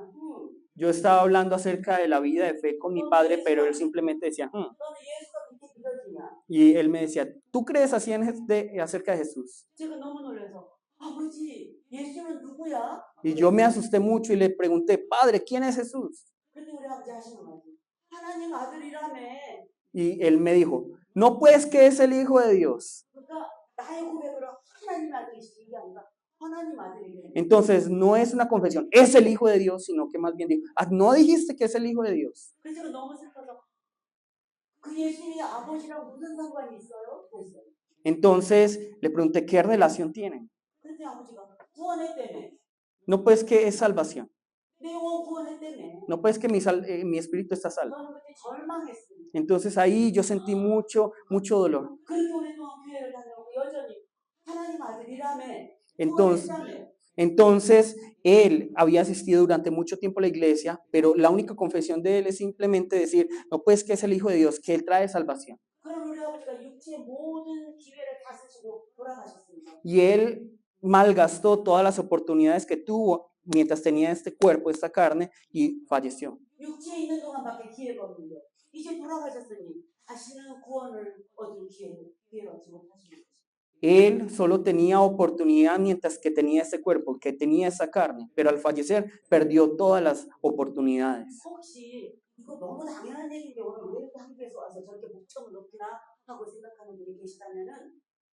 Yo estaba hablando acerca de la vida de fe con mi padre, pero él simplemente decía, 너는 예수가 그렇게 믿어지냐? Y él me decía, ¿tú crees así acerca de Jesús? 제가 너무 놀라서 아버지 예수는 누구야? Y yo me asusté mucho y le pregunté, Padre, ¿quién es Jesús? 근데 우리 아버지 하시는 거지. 하나님 아들이라며. Y él me dijo, no pues que es el Hijo de Dios. 그러니까 나의 고백으로 하나님 아들이시지 이게 아니라 하나님 아들이래. Entonces no es una confesión, es el Hijo de Dios, sino que más bien dijo, no dijiste que es el Hijo de Dios. 그래서 제가 너무 슬퍼서 그 예수님이 아버지랑 무슨 상관이 있어요? 그랬어요. Entonces le pregunté, ¿qué relación tienen? 그런데 아버지가 구원했다며. No pues que es salvación. 내 영혼 구원했다며. No pues que mi espíritu está salvo. 저는 그때 절망했어요. Entonces ahí yo sentí mucho dolor. 그렇게 오랫동안 교회를 다녀오고 여전히 하나님 아들이라며. Entonces, él había asistido durante mucho tiempo a la iglesia, pero la única confesión de él es simplemente decir, no pues que es el Hijo de Dios, que él trae salvación. Y él malgastó todas las oportunidades que tuvo mientras tenía este cuerpo, esta carne, y falleció. Él solo tenía oportunidad mientras que tenía ese cuerpo, que tenía esa carne, pero al fallecer perdió todas las oportunidades.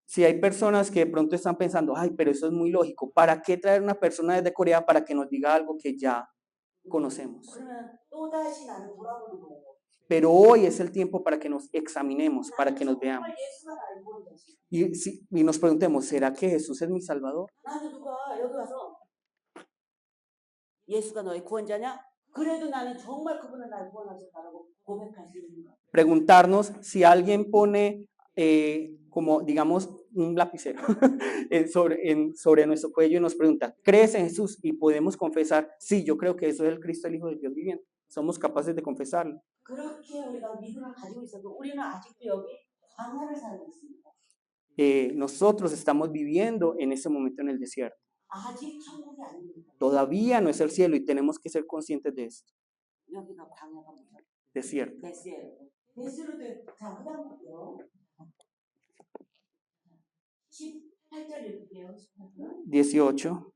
Si hay personas que de pronto están pensando, ay, pero eso es muy lógico, ¿para qué traer una persona desde Corea para que nos diga algo que ya conocemos? Pero hoy es el tiempo para que nos examinemos, para que nos veamos. Y nos preguntemos, ¿será que Jesús es mi Salvador? Preguntarnos si alguien pone, como digamos, un lapicero sobre nuestro cuello y nos pregunta, ¿crees en Jesús? Y podemos confesar, sí, yo creo que eso es el Cristo, el Hijo de Dios viviente. Somos capaces de confesarlo. nosotros estamos viviendo en este momento en el desierto. 아직 천국이 아닙니다. Todavía no es el cielo y tenemos que ser conscientes de esto. 여기가 광야가 뭐죠? Desierto. 데스예요. 데스로도 자 그다음 볼게요. 18절 읽을게요. 18.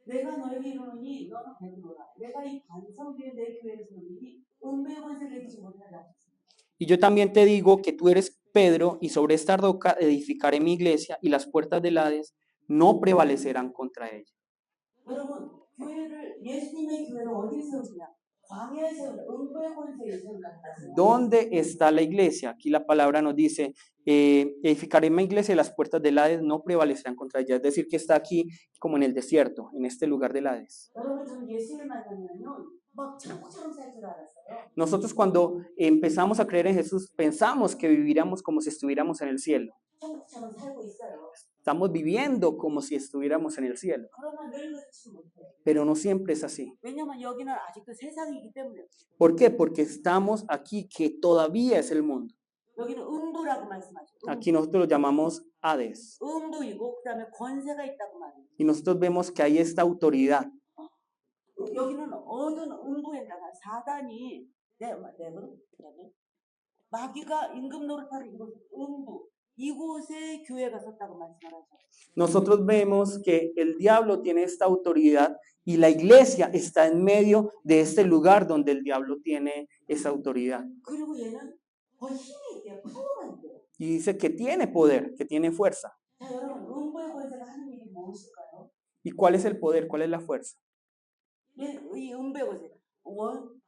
내가 너에게 이르노니 너는 베드로라. 내가 이 반석 위에 내 교회를 세우리니 은혜의 권세를 이기지 못하게 하소서. Y yo también te digo que tú eres Pedro, y sobre esta roca edificaré mi iglesia, y las puertas del Hades no prevalecerán contra ella. 여러분, 교회를 예수님의 교회를 어디에 세우시냐? 광야에 세우는 은혜의 권세에 세운다. ¿Dónde está la iglesia? Aquí la palabra nos dice, edificaré mi iglesia y las puertas del Hades no prevalecerán contra ella. Es decir, que está aquí como en el desierto, en este lugar del Hades. 여러분, 저는 예수를 만나면요, 막 천국처럼 살 줄 알았어요. Nosotros cuando empezamos a creer en Jesús, pensamos que viviríamos como si estuviéramos en el cielo. 천국처럼 살고 있어요. Estamos viviendo como si estuviéramos en el cielo, 그러나 늘 그렇지 못해요. pero no siempre es así. 왜냐면 여기는 아직도 세상이기 때문에. ¿Por qué? Porque estamos aquí, que todavía es el mundo. 여기는 음부라고 말씀하죠. Aquí nosotros lo llamamos Hades. 음부이고 그다음에 권세가 있다고 말해요. Y nosotros vemos que hay esta autoridad. 여기는 어두운 음부에다가 사단이 마귀가 임금 노릇하는 이곳 음부 이곳에 교회가 섰다고 말씀하죠. Nosotros vemos que el diablo tiene esta autoridad y la iglesia está en medio de este lugar donde el diablo tiene esa autoridad. 그리고 얘는 더 힘이 있대요. 파워가 있대요. Y dice que tiene poder, que tiene fuerza. 자, 여러분 음부의 권세가 하는 일이 무엇일까요? ¿Y cuál es el poder? ¿Cuál es la fuerza? 이 음부의 권세.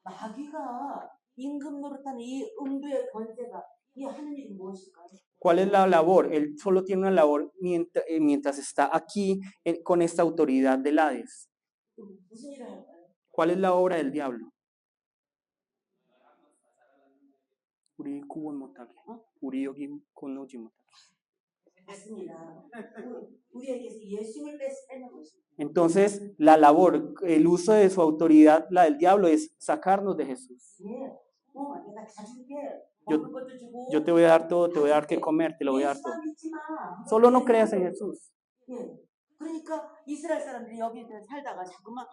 마귀가 임금 노릇하는 이 음부의 권세가 이 하는 일이 무엇일까요? ¿Cuál es la labor? Él solo tiene una labor mientras está aquí con esta autoridad del Hades. 무슨 일을 할까요? ¿Cuál es la obra del diablo? 우리 구원 못하게. 우리 여기 건너지 못하게. 맞습니다. 우리에게서 예수님을 뺏는 것입니다. Entonces, la labor, el uso de su autoridad, la del diablo, es sacarnos de Jesús. 예. 내가 다 줄게. Yo, 먹을 것도 주고. yo te voy a dar todo, te voy a dar que comer, te lo voy a dar todo. 예수만 믿지 마. Solo no creas en Jesús. 예. 그러니까 이스라엘 사람들이 여기 살다가 자꾸만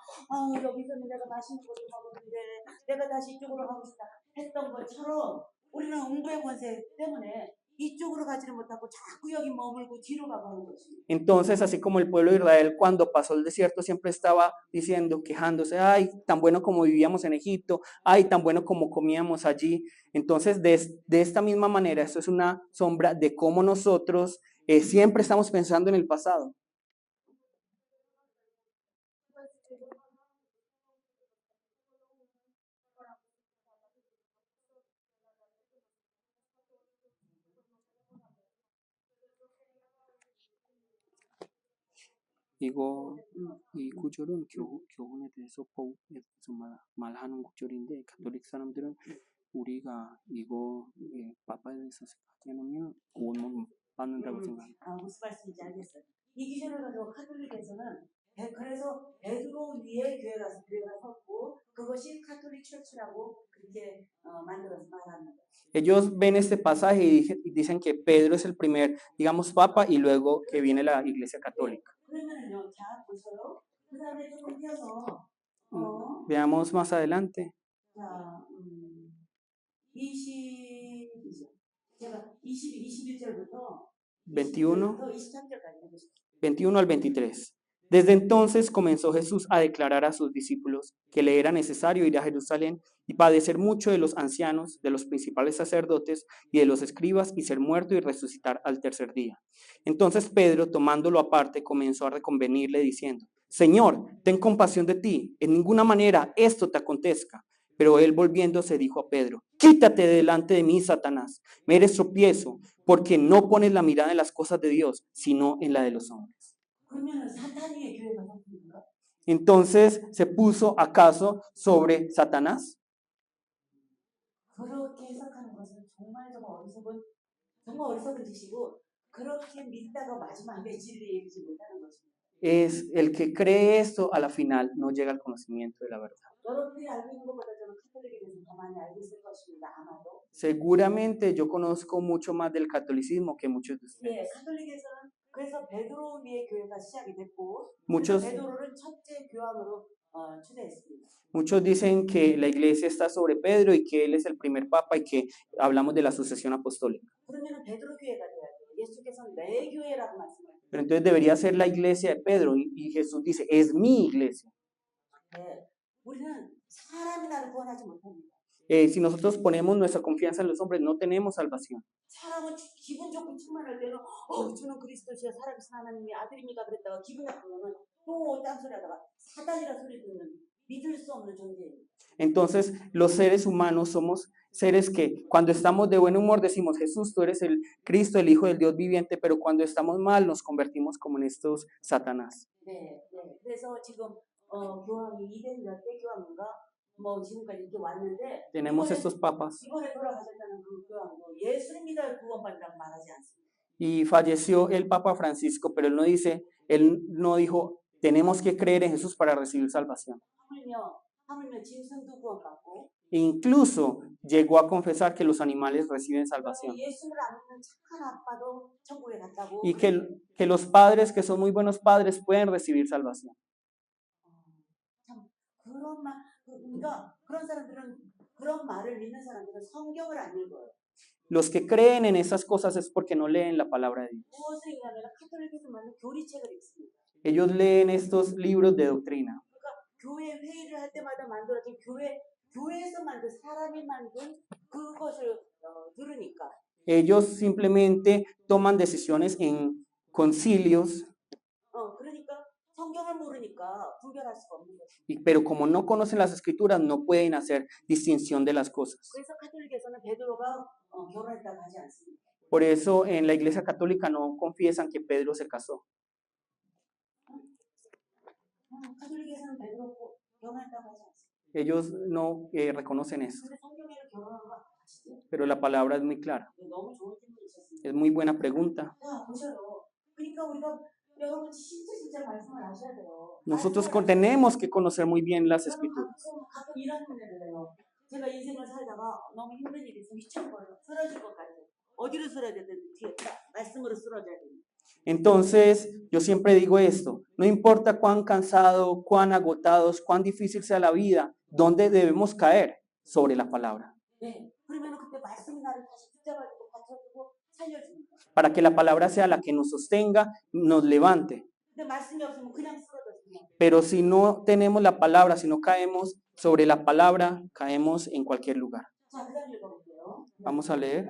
여기서는 내가 맛있는 것을 먹었는데 내가 다시 이쪽으로 가고 싶다 했던 것처럼 우리는 음부의 권세 때문에 이쪽으로 가지를 못하고 자꾸 여기 머물고 뒤로 가고 하는 것입니다. Entonces, así como el pueblo de Israel cuando pasó el desierto siempre estaba diciendo, quejándose, ay, tan bueno como vivíamos en Egipto, ay, tan bueno como comíamos allí. Entonces, de esta misma manera, esto es una sombra de cómo nosotros siempre estamos pensando en el pasado. 이거 이 구절은 교훈에 대해서 말하는 구절인데 가톨릭 사람들은 우리가 이거 파파에 대해서 생각하면 구원 받는다고 생각해요. 무슨 말씀인지 알겠어요. 이 기준을 가지고 카톨릭에서는 그래서 베드로 위에 교회가 섰고 그것이 카톨릭 철치라고 그렇게 만들어서 말하는 거예요. Ellos ven este pasaje y dicen que Pedro es el primer, digamos, papa y luego que viene la Iglesia Católica. 그러면은요, 자 보세요. 그 다음에 조금 뛰어서 Veamos más adelante. 자, 21절부터 21 al 23. Desde entonces comenzó Jesús a declarar a sus discípulos que le era necesario ir a Jerusalén y padecer mucho de los ancianos, de los principales sacerdotes y de los escribas y ser muerto y resucitar al tercer día. Entonces Pedro, tomándolo aparte, comenzó a reconvenirle diciendo, Señor, ten compasión de ti, en ninguna manera esto te acontezca. Pero él volviéndose dijo a Pedro, quítate de delante de mí, Satanás, me eres tropiezo, porque no pones la mirada en las cosas de Dios, sino en la de los hombres. Entonces, ¿se puso acaso sobre Satanás? Es el que cree esto, a la final no llega al conocimiento de la verdad. 여러분들이 알고 있는 것보다 저는 카톨릭에 대해서 더 많이 알고 있을 것입니다. 아마도. Seguramente yo conozco mucho más del catolicismo que muchos de 예, ustedes. 카톨릭에서는 그래서 베드로의 교회가 시작이 됐고, 그래서 Muchos, 베드로를 첫째 교황으로 초대했습니다. muchos dicen que la iglesia está sobre Pedro y que él es el primer papa y que hablamos de la sucesión apostólica. 그러면 베드로 교회가 돼야 돼요. 예수께서는 내 교회라고 말씀하셨어요. Pero entonces debería ser la iglesia de Pedro y Jesús dice, es mi iglesia. 네, 우리는 사람이 나를 구원하지 못합니다. Si nosotros ponemos nuestra confianza en los hombres, no tenemos salvación. 사람은 기분 좋고 충만할 때는 저는 그리스도시여 살아계신 하나님의 아들입니다 그랬다가 기분 나쁘면은 또 딴소리 하다가 사단이라 소리 듣는 믿을 수 없는 존재입니다. Entonces, los seres humanos somos seres que cuando estamos de buen humor decimos, Jesús, tú eres el Cristo, el Hijo del Dios viviente, pero cuando estamos mal nos convertimos como en estos Satanás. 네, 네. 그래서 지금 교황이 200 몇 대 교황인가 뭐 지금까지 이렇게 왔는데 Tenemos estos papas. 이번에 돌아가셨다는 그 교황도 예수를 믿어야 구원받는다고 말하지 않습니다. Y falleció el Papa Francisco, pero él no dijo, tenemos que creer en Jesús para recibir salvación. 하물며 짐승도 구원받고 Incluso llegó a confesar que los animales reciben salvación. 예수를 안 믿는 착한 아빠도 천국에 갔다고. Y que los padres que son muy buenos padres pueden recibir salvación. 참 그런 말 그러니까 그런 사람들은 그런 말을 믿는 사람들은 성경을 안 읽어요. Los que creen en esas cosas es porque no leen la palabra de Dios. 무엇을 읽냐면 카톨릭에서 만든 교리책을 읽습니다. Ellos leen estos libros de doctrina. 교회 회의를 할 때마다 만들어진 교회에서 만든 사람이 만든 그것을 들으니까. Ellos simplemente toman decisiones en concilios. 그러니까 성경을 모르니까 분별할 수가 없는 거죠. Pero como no conocen las escrituras, no pueden hacer distinción de las cosas. 그래서 카톨릭에서는 베드로가 결혼했다고 하지 않습니다. Por eso en la Iglesia Católica no confiesan que Pedro se casó. 카톨릭에서는 베드로 결혼했다고 하지 않습니다. Ellos no reconocen eso. 근데 성경에는 결혼한 거 아시죠? Pero la palabra es muy clara. 너무 좋은 질문이셨습니다. Es muy buena pregunta. 자, 보셔요. 그러니까 우리가 여러분 진짜 말씀을 아셔야 돼요. Nosotros tenemos que conocer muy bien las escrituras. 가끔 이런 생각을 해요. 제가 인생을 살다가 너무 힘든 일이 있으면 미쳐버려요. 쓰러질 것 같아요. 어디로 쓰러져야 되는지 뒤에 딱 말씀으로 쓰러져야 됩니다. Entonces, yo siempre digo esto, no importa cuán cansado, cuán agotados, cuán difícil sea la vida, ¿dónde debemos caer? Sobre la palabra. 네, 그러면 그때 말씀이 나를 다시 붙잡아주고 받쳐주고 살려줍니다. Para que la palabra sea la que nos sostenga, nos levante. 근데 말씀이 없으면 그냥 쓰러져요. Pero si no tenemos la palabra, si no caemos sobre la palabra, caemos en cualquier lugar. 자, 그다음 읽어볼게요. Vamos a leer.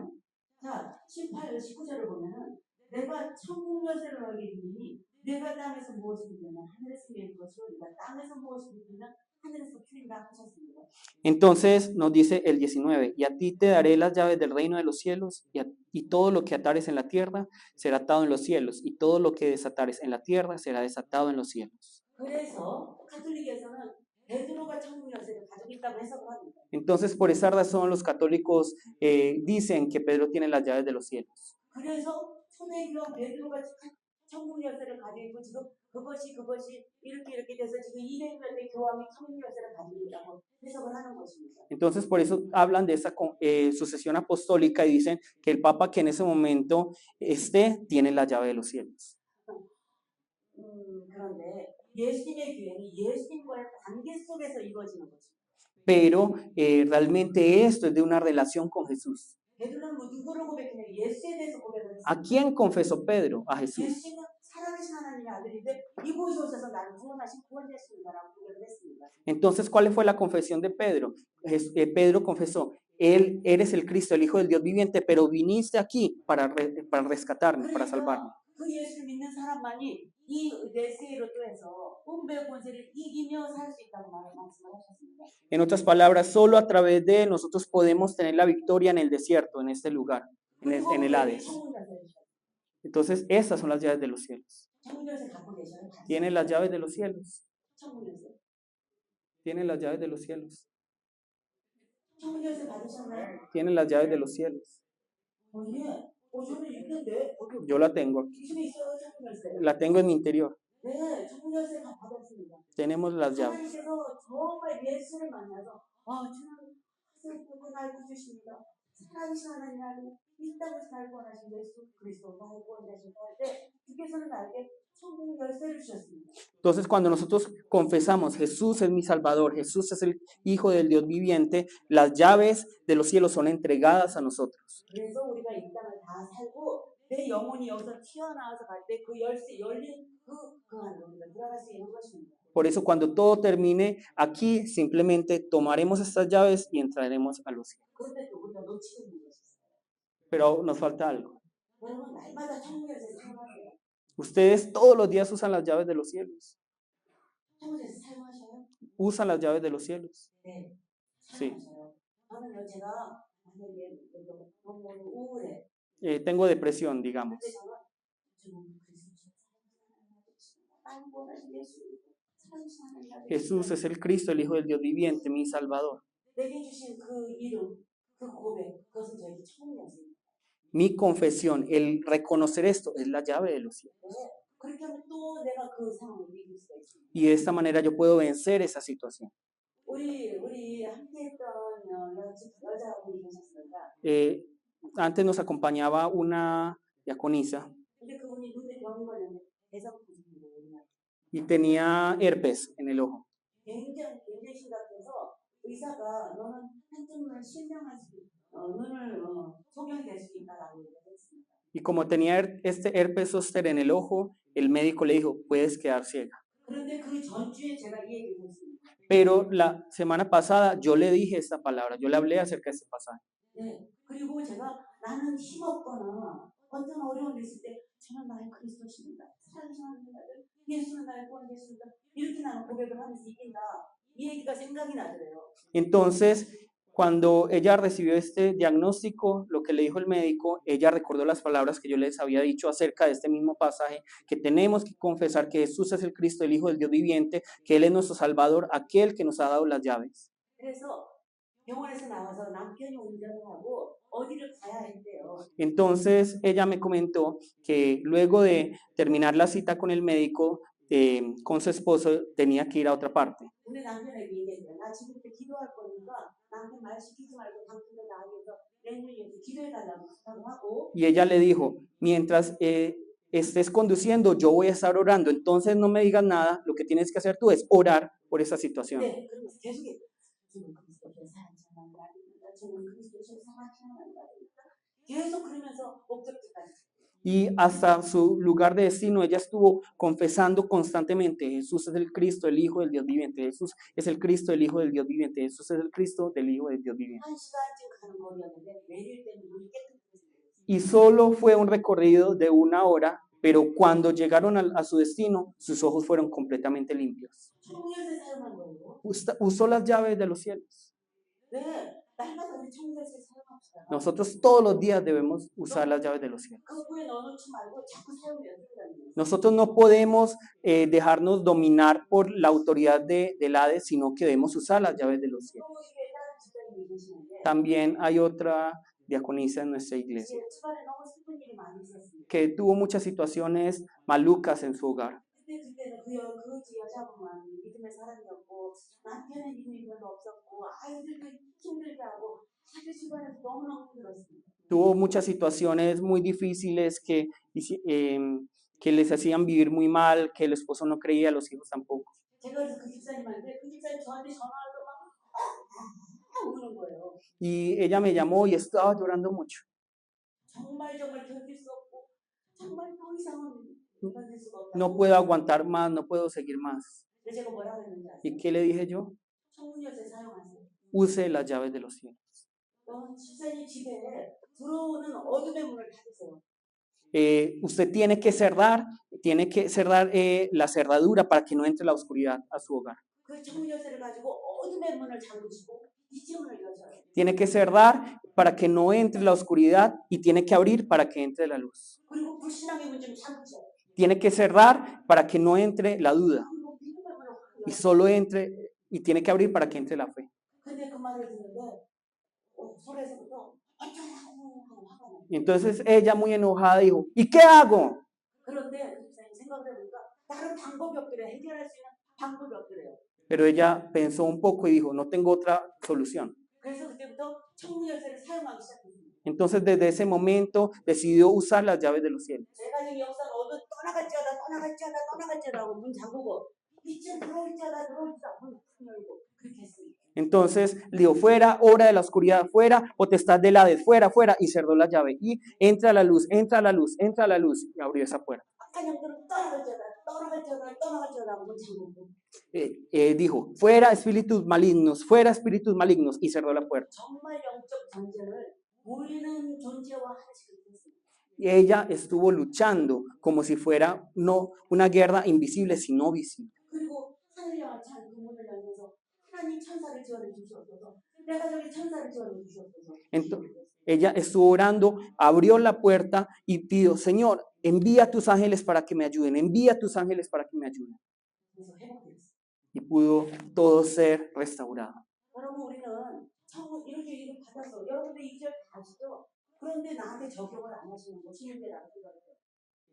자, 18, 19절을 보면은 내가 천국 열쇠를 너에게 주니 내가 땅에서 무엇을 비우면 하늘에서 비울 것이요 네가 땅에서 무엇을 비우면 하늘에서 풀리라 하셨습니다. Entonces nos dice el 19, y a ti te daré las llaves del reino de los cielos, y todo lo que atares en la tierra será atado en los cielos, y todo lo que desatares en la tierra será desatado en los cielos. 그래서 카톨릭에서는 베드로가 천국 열쇠를 가지고 있다고 해석을 합니다. Entonces por esa razón los católicos dicen que Pedro tiene las llaves de los cielos. 그래서 초대교황 베드로가 천국 열쇠를 가지고 있고 지금 그것이 이렇게 돼서 지금 200몇 교황이 천국 열쇠를 가지고 있다고 해석을 하는 것입니다. Entonces por eso hablan de esa sucesión apostólica y dicen que el Papa que en ese momento tiene la llave de los cielos. 그런데 예수님의 교회는 예수님과의 관계 속에서 이루어지는 것입니다. Pero realmente esto es de una relación con Jesús. 베드로는 누구를 고백했냐면 예수에 대해서 고백을 했어요. ¿A quién confesó Pedro? A Jesús. 예수님은 살아계신 하나님의 아들인데 이곳에 오셔서 나를 구원하신 구원자십니다라고 고백을 했습니다. Entonces, ¿cuál fue la confesión de Pedro? Pedro confesó, Él eres el Cristo, el Hijo del Dios viviente, pero viniste aquí para rescatarme, para salvarme. 그 예수를 믿는 사람만이 이 메시지로 통해서 운명의 권세를 이기며 살 수 있다고 말씀을 하셨습니다. En otras palabras, solo a través de él nosotros podemos tener la victoria en el desierto, en este lugar, en el Hades. Entonces, esas son las llaves de los cielos. Tienen las llaves de los cielos. Tienen las llaves de los cielos. Tienen las llaves de los cielos. Yo la tengo aquí. La tengo en mi interior. 네, 청구열쇠가 받았습니다. Tenemos las llaves. 하나님께서 정말 예수를 만나서 저는 하나님께서 날 구주십니다. 살아계신 하나님이라고 있다고 날 구원하신 예수 그리스도 나를 구원하신다 할 때 주께서는 나에게 천국 열쇠를 주셨습니다. Entonces, cuando nosotros confesamos, Jesús es mi Salvador, Jesús es el Hijo del Dios viviente, las llaves de los cielos son entregadas a nosotros. 그래서 우리가 이 땅을 다 살고 내 영혼이 여기서 튀어나와서 갈 때 그 열쇠 열린 그 안으로 우리가 들어갈 수 있는 것입니다. Por eso, cuando todo termine aquí, simplemente tomaremos estas llaves y entraremos a los cielos. 그런데 또 우리가 놓치고 있는 것이 있어요. Pero nos falta algo. 여러분 날마다 천국 열쇠 사용하세요. Ustedes todos los días usan las llaves de los cielos. 천국 열쇠 사용하셔요? Usan las llaves de los cielos. 네. Sí. 사용하셔요. 저는요 제가 만약에 너무 우울해. Tengo depresión, digamos. 근데 저는 지금 그리스도 나를 구원하신 예수 살아계신 하나님 Jesús es el Cristo, el Hijo del Dios viviente, mi Salvador. 내게 주신 그 이름, 그 고백, 그것은 저에게 천국 열쇠입니다. Mi confesión, el reconocer esto, es la llave de los cielos. 네. 그렇게 하면 또 내가 그 상황을 이길 수가 있습니다. Y de esta manera yo puedo vencer esa situación. 우리 함께했던 여자분이 계셨습니다. Antes nos acompañaba una diaconisa 근데 그분이 눈에 병이 걸렸는데 대상부진이에요. y tenía herpes en el ojo. 굉장히 심각해서 의사가 너는 한쪽을 실명할 수, 눈을 소경이 될 수 있다라고 얘기했습니다. Y como tenía este herpes zóster en el ojo, el médico le dijo, puedes quedar ciega. 그런데 그 전주에 제가 이 얘기를 했습니다. Pero la semana pasada yo le dije esta palabra, yo le hablé acerca de este pasaje. 네. 그리고 제가 나는 힘없거나 어떤 어려움이 있을 때 저는 나의 그리스도십니다. 살아계신 하나님을 예수는 나의 구원이십니다. 이렇게 나는 고백을 하면서 이긴다. 이 얘기가 생각이 나더래요. Entonces, cuando ella recibió este diagnóstico, lo que le dijo el médico, ella recordó las palabras que yo les había dicho acerca de este mismo pasaje, que tenemos que confesar que Jesús es el Cristo, el Hijo del Dios viviente, que Él es nuestro Salvador, aquel que nos ha dado las llaves. 그래서 병원에서 나와서 남편이 운전을 하고 어디를 가야 했대요. Entonces, ella me comentó que luego de terminar la cita con el médico, con su esposo, tenía que ir a otra parte. 근데 남편에게 얘기했어요. 나 지금부터 기도할 거니까 남편 말 시키지 말고 당신들 나에게서 내일 위해서 기도해달라고 하고 Y ella le dijo, mientras estés conduciendo, yo voy a estar orando, entonces no me digas nada, lo que tienes que hacer tú es orar por esa situación. 네, 그러면서 계속 저는 그리스도를 사랑하는 말입니다. 저는 그리스도를 사랑하는 말입니다. 계속 그러면서 목적지까지. Y hasta su lugar de destino, ella estuvo confesando constantemente, Jesús es el Cristo, el Hijo del Dios viviente, Jesús es el Cristo, el Hijo del Dios viviente, Jesús es el Cristo del Hijo del Dios viviente. 한 시간쯤 가는 거리였는데 내릴 때는 물이 깨끗했어요. Y solo fue un recorrido de 1 hora, pero cuando llegaron a su destino, sus ojos fueron completamente limpios. 청결세 사용한 거예요. Usó las llaves de los cielos. 네, 날마다 우리 청결세 사용합시다. Nosotros todos los días debemos usar las llaves de los cielos. 그 후에 넣어놓지 말고 자꾸 사용 연습을 Nosotros no podemos dejarnos dominar por la autoridad del Hades, sino que debemos usar las llaves de los cielos. 또 이게 다른 집사님이 계시는데 También hay otra diaconisa en nuestra iglesia 집안에 너무 슬픈 일이 많이 있었습니다. que tuvo muchas situaciones malucas en su hogar. 그때는 그 여자분만 믿음의 사람이었고 남편의 믿음이 별로 없었고 아이들도 힘들게 하고 사실 집안에서 너무너무 힘들었습니다. Tuvo muchas situaciones muy difíciles que les hacían vivir muy mal, que el esposo no creía, los hijos tampoco. 제가 그래서 그 집사님한테 그 집사님 저한테 전화하고 막 우는 거예요. Y ella me llamó y estaba llorando mucho. 정말 견딜 수 없고 정말 더 이상은 견딜 수가 없다. No puedo aguantar más, no puedo seguir más. 그래서 제가 뭐라고 했는지 아세요? ¿Y qué le dije yo? 청문열쇠 사용하세요. Use las llaves de los cielos. 집사님 집에 들어오는 어둠의 문을 닫으세요. Usted tiene que cerrar la cerradura para que no entre la oscuridad a su hogar. 그 청문열쇠를 가지고 어둠의 문을 잠그시고 빛의 문을 여셔요. Tiene que cerrar para que no entre la oscuridad y tiene que abrir para que entre la luz. 그리고 불신앙의 문 좀 잠그셔요. Tiene que cerrar para que no entre la duda 그리고 믿음의 문을 y solo entre y tiene que abrir para que entre la fe. 근데 그 말을 듣는데 소리에서부터 어쩌라고 하고 화가 나요. Y entonces ella muy enojada dijo, ¿y qué hago? 그런데 집사님 생각을 해보니까 다른 방법이 없더래요. 해결할 수 있는 방법이 없더래요. Pero ella pensó un poco y dijo, no tengo otra solución. 그래서 그때부터 천국 열쇠를 사용하기 시작했습니다. Entonces desde ese momento decidió usar las llaves de los cielos. 제가 지금 역사가 어디 떠나갈지어다 하고 문 잠그고 이제 들어올지어다 문 열고 그렇게 했습니다. Entonces le dijo, fuera, hora de la oscuridad, fuera, potestad del Hades, fuera, fuera, y cerró la llave. Y entra la luz, entra la luz, entra la luz, y abrió esa puerta. 악한 영들은 떠나갈지어다 하고 문 잠그고 Dijo, fuera espíritus malignos, y cerró la puerta. 정말 영적 전쟁을 보이는 존재와 하나씩 했습니다. Y ella estuvo luchando como si fuera no una guerra invisible, sino visible. 그리고 하늘을 향한 그 문을 열면서 하나님 천사를 지원해 주시옵소서. 내가 저기 천사를 지원해 주시옵소서. Entonces, ella estuvo orando, abrió la puerta y pidió, Señor, envía tus ángeles para que me ayuden, envía tus ángeles para que me ayuden. 그래서 회복됐어요. Y pudo todo ser restaurado. 여러분 우리는 천국 이렇게 일을 받아서 여러분들 이 절 아시죠? 그런데 나한테 적용을 안 하시는 것이 문제라고 생각해요.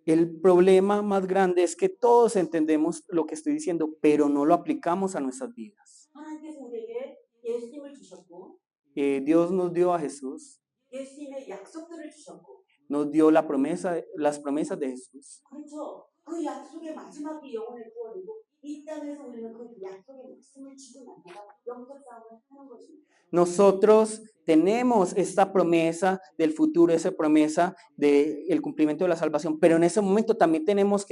El problema más grande es que todos entendemos lo que estoy diciendo, pero no lo aplicamos a nuestras vidas. 하나님께서 우리에게 예수님을 주셨고 Dios nos dio a Jesús, 예수님의 약속들을 주셨고 nos dio las promesas de Jesús. 그렇죠. 그 약속의 마지막이 영혼의 구원이고 이 땅에서 우리는 그 약속의 말씀을 지고 나다가 영적 싸움을 하는 것입니다. Nosotros tenemos esta promesa del futuro, esa promesa del cumplimiento de la salvación, pero en ese momento también tenemos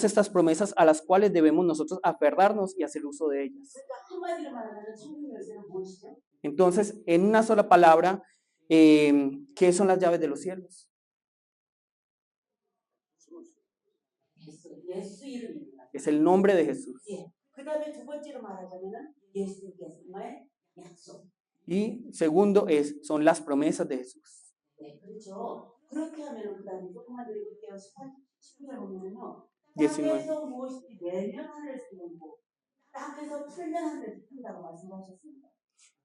estas promesas a las cuales debemos nosotros aferrarnos y hacer uso de ellas. 그러니까 한마디로 말하면 천국 열쇠는 무엇이죠? Entonces, en una sola palabra, ¿qué son las llaves de los cielos? 예수 이름입니다. Es el nombre de Jesús. 예. 그다음에 두 번째로 말하자면은 예수님께서의 약속. Y segundo son las promesas de Jesús. 네, 그렇죠. 그렇게 하면은 그다음에 조금만 더 읽을게요. 10절 보면은요. 19. 땅에서 무엇이 내면 하늘을 쓰고 땅에서 풀면 하늘을 푼다고 말씀하셨습니다.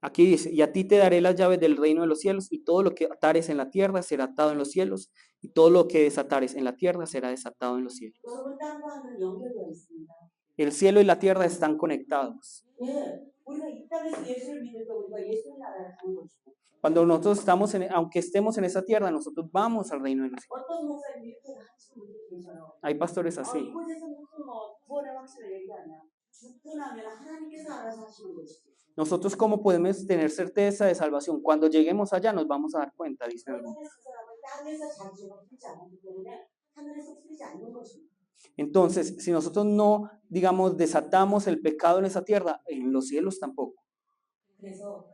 Aquí dice, y a ti te daré las llaves del reino de los cielos, y todo lo que atares en la tierra será atado en los cielos, y todo lo que desatares en la tierra será desatado en los cielos. 여러분 땅과 하늘은 연결되어 있습니다. El cielo y la tierra están conectados. 예, 우리가 이 땅에서 예수를 믿을 때 우리가 예수의 나라에 가는 것이고. Cuando nosotros aunque estemos en esa tierra, nosotros vamos al reino de los cielos. 어떤 목사님 이렇게 하시는 분들이 계셔요. Hay pastores así. 이곳에서 무슨 구원의 확신을 얘기하냐. 죽고 나면 하나님께서 알아서 하시는 것이지. Nosotros, ¿cómo podemos tener certeza de salvación? Cuando lleguemos allá nos vamos a dar cuenta, dice el hermano. 땅에서 자기가 풀지 않기 때문에 하늘에서 풀지 않는 것입니다. Entonces, si nosotros no, digamos, desatamos el pecado en esa tierra, en los cielos tampoco. 그래서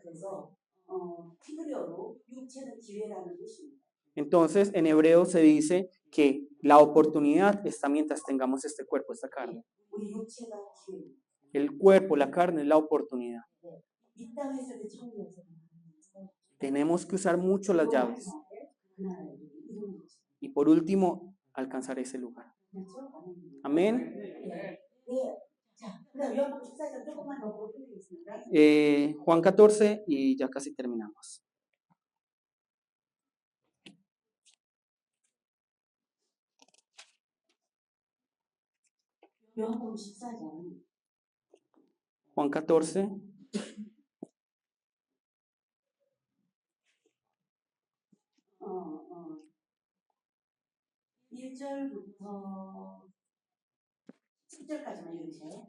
히브리어로 육체는 기회라는 뜻입니다. Entonces, en hebreo se dice que la oportunidad está mientras tengamos este cuerpo, esta carne. 우리 육체가 기회입니다. El cuerpo, la carne, es la oportunidad. 이 땅에서 그 천국에서 Tenemos que usar mucho las llaves. Y por último, alcanzar ese lugar. Amén. Juan 14 y ya casi terminamos. Juan 14. 어. 1절부터 10절까지만 읽으세요.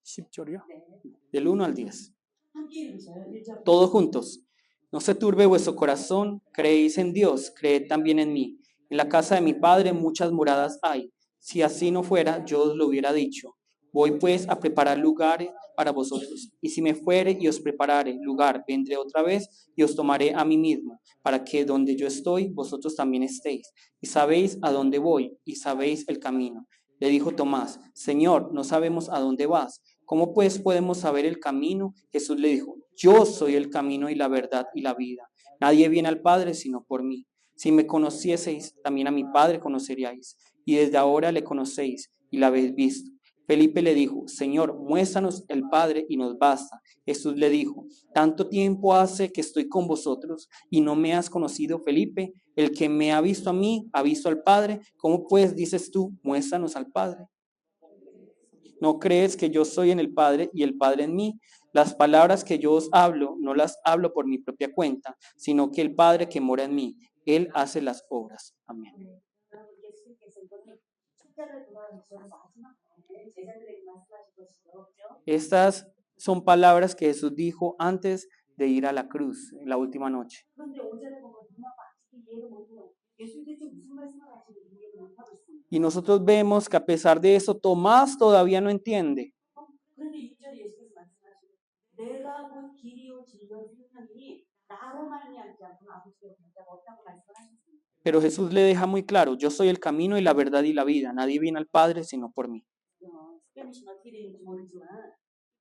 10절이요? 네. Del 1 al 10. 함께 읽으세요. 1절. Todos juntos. No se turbe vuestro corazón, creéis en Dios, creed también en mí. En la casa de mi Padre muchas moradas hay. Si así no fuera, yo os lo hubiera dicho. Voy pues a preparar lugares para vosotros. Y si me fuere y os preparare lugar, vendré otra vez y os tomaré a mí mismo, para que donde yo estoy, vosotros también estéis. Y sabéis a dónde voy, y sabéis el camino. Le dijo Tomás, Señor, no sabemos a dónde vas. ¿Cómo pues podemos saber el camino? Jesús le dijo, yo soy el camino y la verdad y la vida. Nadie viene al Padre sino por mí. Si me conocieseis, también a mi Padre conoceríais. Y desde ahora le conocéis y la habéis visto. Felipe le dijo, Señor, muéstranos el Padre y nos basta. Jesús le dijo, tanto tiempo hace que estoy con vosotros y no me has conocido, Felipe. El que me ha visto a mí, ha visto al Padre. ¿Cómo pues dices tú, muéstranos al Padre? ¿No crees que yo soy en el Padre y el Padre en mí? Las palabras que yo os hablo, no las hablo por mi propia cuenta, sino que el Padre que mora en mí, Él hace las obras. Amén. 여러분 예수님께서 이거는 십자가에 돌아가셔서 마지막 날에 제자들에게 말씀하신 것이죠. 그죠? Estas son palabras que Jesús dijo antes de ir a la cruz, en la última noche. 그런데 5절에 보면 누나가 아직도 이해를 못해요. 예수님께서 무슨 말씀을 하시는지 이해를 못하고 있습니다. Y nosotros vemos que a pesar de eso, Tomás todavía no entiende. 그런데 6절에 예수께서 말씀하시고 내가 곧 길이요 진리요 생명이니 나로 말미암지 않고는 아버지께로 갈 자가 없다고 말씀을 하셨습니다. Pero Jesús le deja muy claro, yo soy el camino y la verdad y la vida. Nadie viene al Padre sino por mí. 스페니시가 어떻게 되는지 모르지만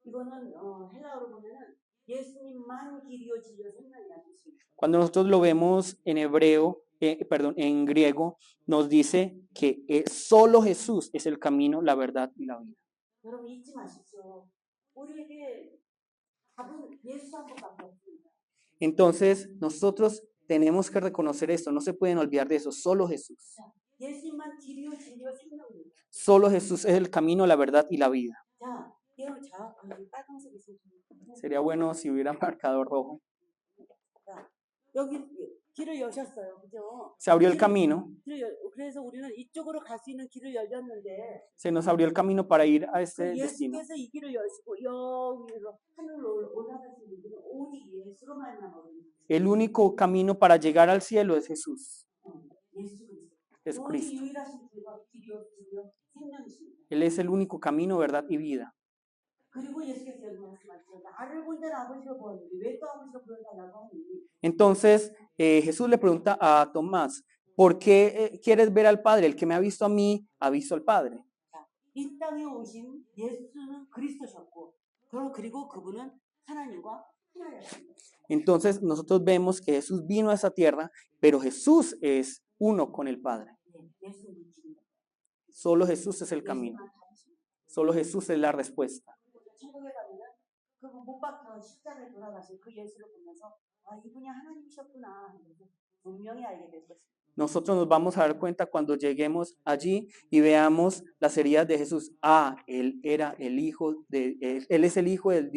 이거는 헬라어로 보면은 예수님만 길이요 진리요 생명이라는 뜻입니다. Cuando nosotros lo vemos en hebreo, en griego, nos dice que solo Jesús es el camino, la verdad y la vida. 여러분 잊지 마십시오. 우리에게 답은 예수 한 분밖에 없습니다. Entonces, nosotros tenemos que reconocer esto, no se pueden olvidar de eso, solo Jesús. 예수님만 길이요 진리요 생명입니다. Solo Jesús es el camino, la verdad y la vida. 자, 여러분 빨간색 있으면 Sería bueno si hubiera marcador rojo. 자, 여기 길을 여셨어요, 그죠? Se abrió el camino, 그래서 우리는 이쪽으로 갈 수 있는 길을 열렸는데 se nos abrió el camino para ir a este destino. 예수께서 이 길을 여시고 여기로 하늘로 올라갈 수 있는 길은 오직 예수로만 남아버립니다. El único camino para llegar al cielo es Jesús. 예수 그리스도. Es 오직 Cristo. 유일하신 길과 길이요 진리요 생명이십니다. Él es el único camino, verdad y vida. 그리고 예수께서 여기 말씀하시죠. 나를 본 자는 아버지를 보았는데 왜 또 아버지를 보여달라고 하니? Entonces Jesús le pregunta a Tomás, ¿por qué quieres ver al Padre? El que me ha visto a mí, ha visto al Padre. 이 땅에 오신 예수는 그리스도셨고 그리고 그분은 하나님과 하나였습니다. Entonces nosotros vemos que Jesús vino a esa tierra, pero Jesús es uno con el Padre. 예수는 길입니다. Solo Jesús es el camino. 예수만 답이십니다. Solo Jesús es la respuesta. 천국에 가면은 그 못 박혀 십자가에 돌아가신 그 예수를 보면서 아 이분이 하나님이셨구나 하면서 분명히 알게 될 것입니다. Nosotros nos vamos a dar cuenta cuando lleguemos allí y veamos las heridas de Jesús. Ah, Él era el Hijo de Él es el Hijo del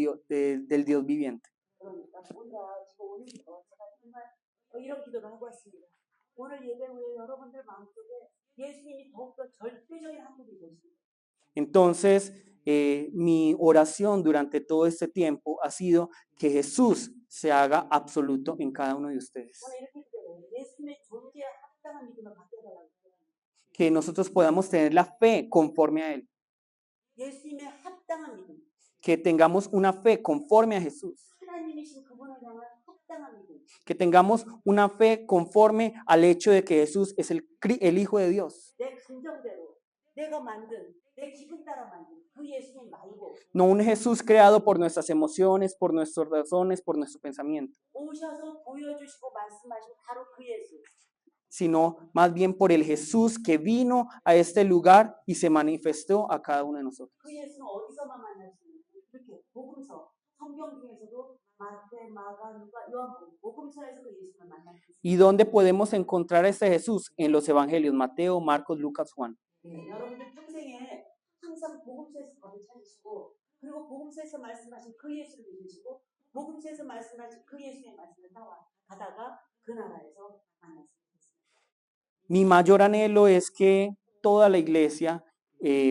del Dios viviente. 그러니까 우리가 지금 오늘부터 제가 정말 이런 기도를 하고 왔습니다. 오늘 예배 후에 여러분들 마음속에 예수님이 더욱더 절대적인 한국이 되십니다. Entonces, mi oración durante todo este tiempo ha sido que Jesús se haga absoluto en cada uno de ustedes. 오늘 이렇게 기도해요. 예수님의 존재에 합당한 믿음을 갖게 해달라고 해요. Que nosotros podamos tener la fe conforme a Él. 예수님의 합당한 믿음. Que tengamos una fe conforme a Jesús. 하나님이신 그분을 향한 합당한 믿음. Que tengamos una fe conforme al hecho de que Jesús es el Hijo de Dios. 내 감정대로 내가 만든 내 기분 따라 만든 그 예수님 말고 No un Jesús creado por nuestras emociones, por nuestras razones, por nuestro pensamiento, 오셔서 보여주시고 말씀하신 바로 그 예수. sino más bien por el Jesús que vino a este lugar y se manifestó a cada uno de nosotros. 그 예수는 어디서만 만날 수 있는지 이렇게 복음서 성경 중에서도 마태, 마가, 누가, 요한복음 복음서에서 그 예수를 만날 수 있습니다. ¿Y dónde podemos encontrar a este Jesús? En los evangelios, Mateo, Marcos, Lucas, Juan. 여러분들 평생에 항상 복음서에서 답을 찾으시고 그리고 복음서에서 말씀하신 그 예수를 믿으시고 복음서에서 말씀하신 그 예수의 말씀을 따라가다가 그 나라에서 만날 수 있습니다. Mi mayor anhelo es que toda la iglesia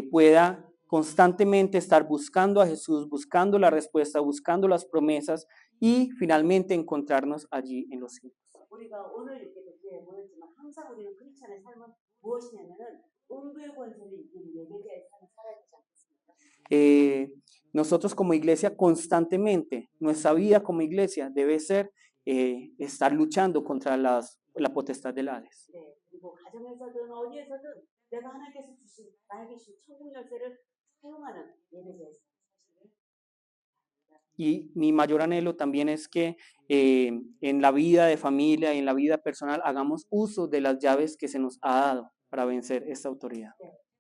pueda constantemente estar buscando a Jesús, buscando la respuesta, buscando las promesas y finalmente encontrarnos allí en los cielos. 우리가 오늘 이렇게 교회에 모였지만 항상 우리는 크리스천의 삶은 무엇이냐면은 은부의 권세를 이기는 예배자의 삶을 살아야 되지 않겠습니까? Nosotros como iglesia constantemente, nuestra vida como iglesia debe ser estar luchando contra la potestad del Hades. 네, 그리고 가정에서든 어디에서든 내가 하나님께서 주신 나에게 주신 천국 열쇠를 사용하는 예배자의 삶. Y mi mayor anhelo también es que en la vida de familia y en la vida personal hagamos uso de las llaves que se nos ha dado para vencer esta autoridad.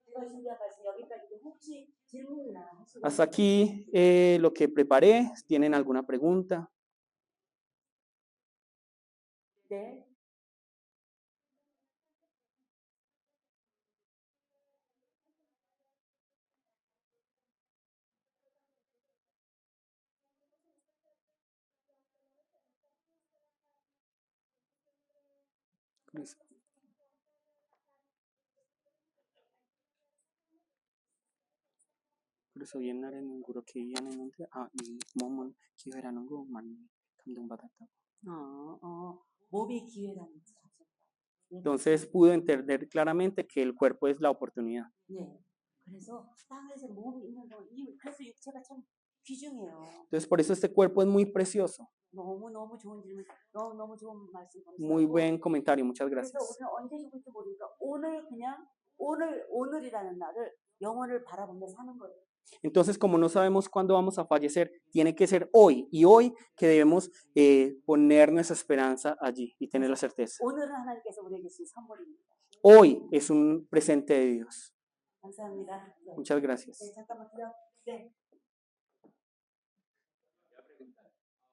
제가 준비한 말씀 여기까지 혹시 질문이나 하시는 Hasta aquí lo que preparé. ¿Tienen alguna pregunta? 네. 그래서, 그래서 옛날에는 그렇게 이해했는데 이 몸은 기회라는 거 많이 감동받았다고. 몸이 기회라는 것을 아셨다. Entonces pudo entender claramente que el cuerpo es la oportunidad. 네. 그래서 땅에서 몸이 있는 동안 그래서 육체가 참 귀중해요. Entonces por eso este cuerpo es muy precioso. 너무 좋은 질문, 너무 좋은 말씀 Muy 감사하고. buen comentario, muchas 그래서 gracias. 우리는 언제 죽을지 모르니까 오늘 그냥 오늘이라는 날을 영혼을 바라보며 사는 거예요. Entonces, como no sabemos cuándo vamos a fallecer, tiene que ser hoy y hoy que debemos poner nuestra esperanza allí y tener la certeza. 오늘은 하나님께서 우리에게 주신 선물입니다. Hoy es un presente de Dios. 감사합니다. 네. Muchas gracias. 네, 잠깐만요. 네.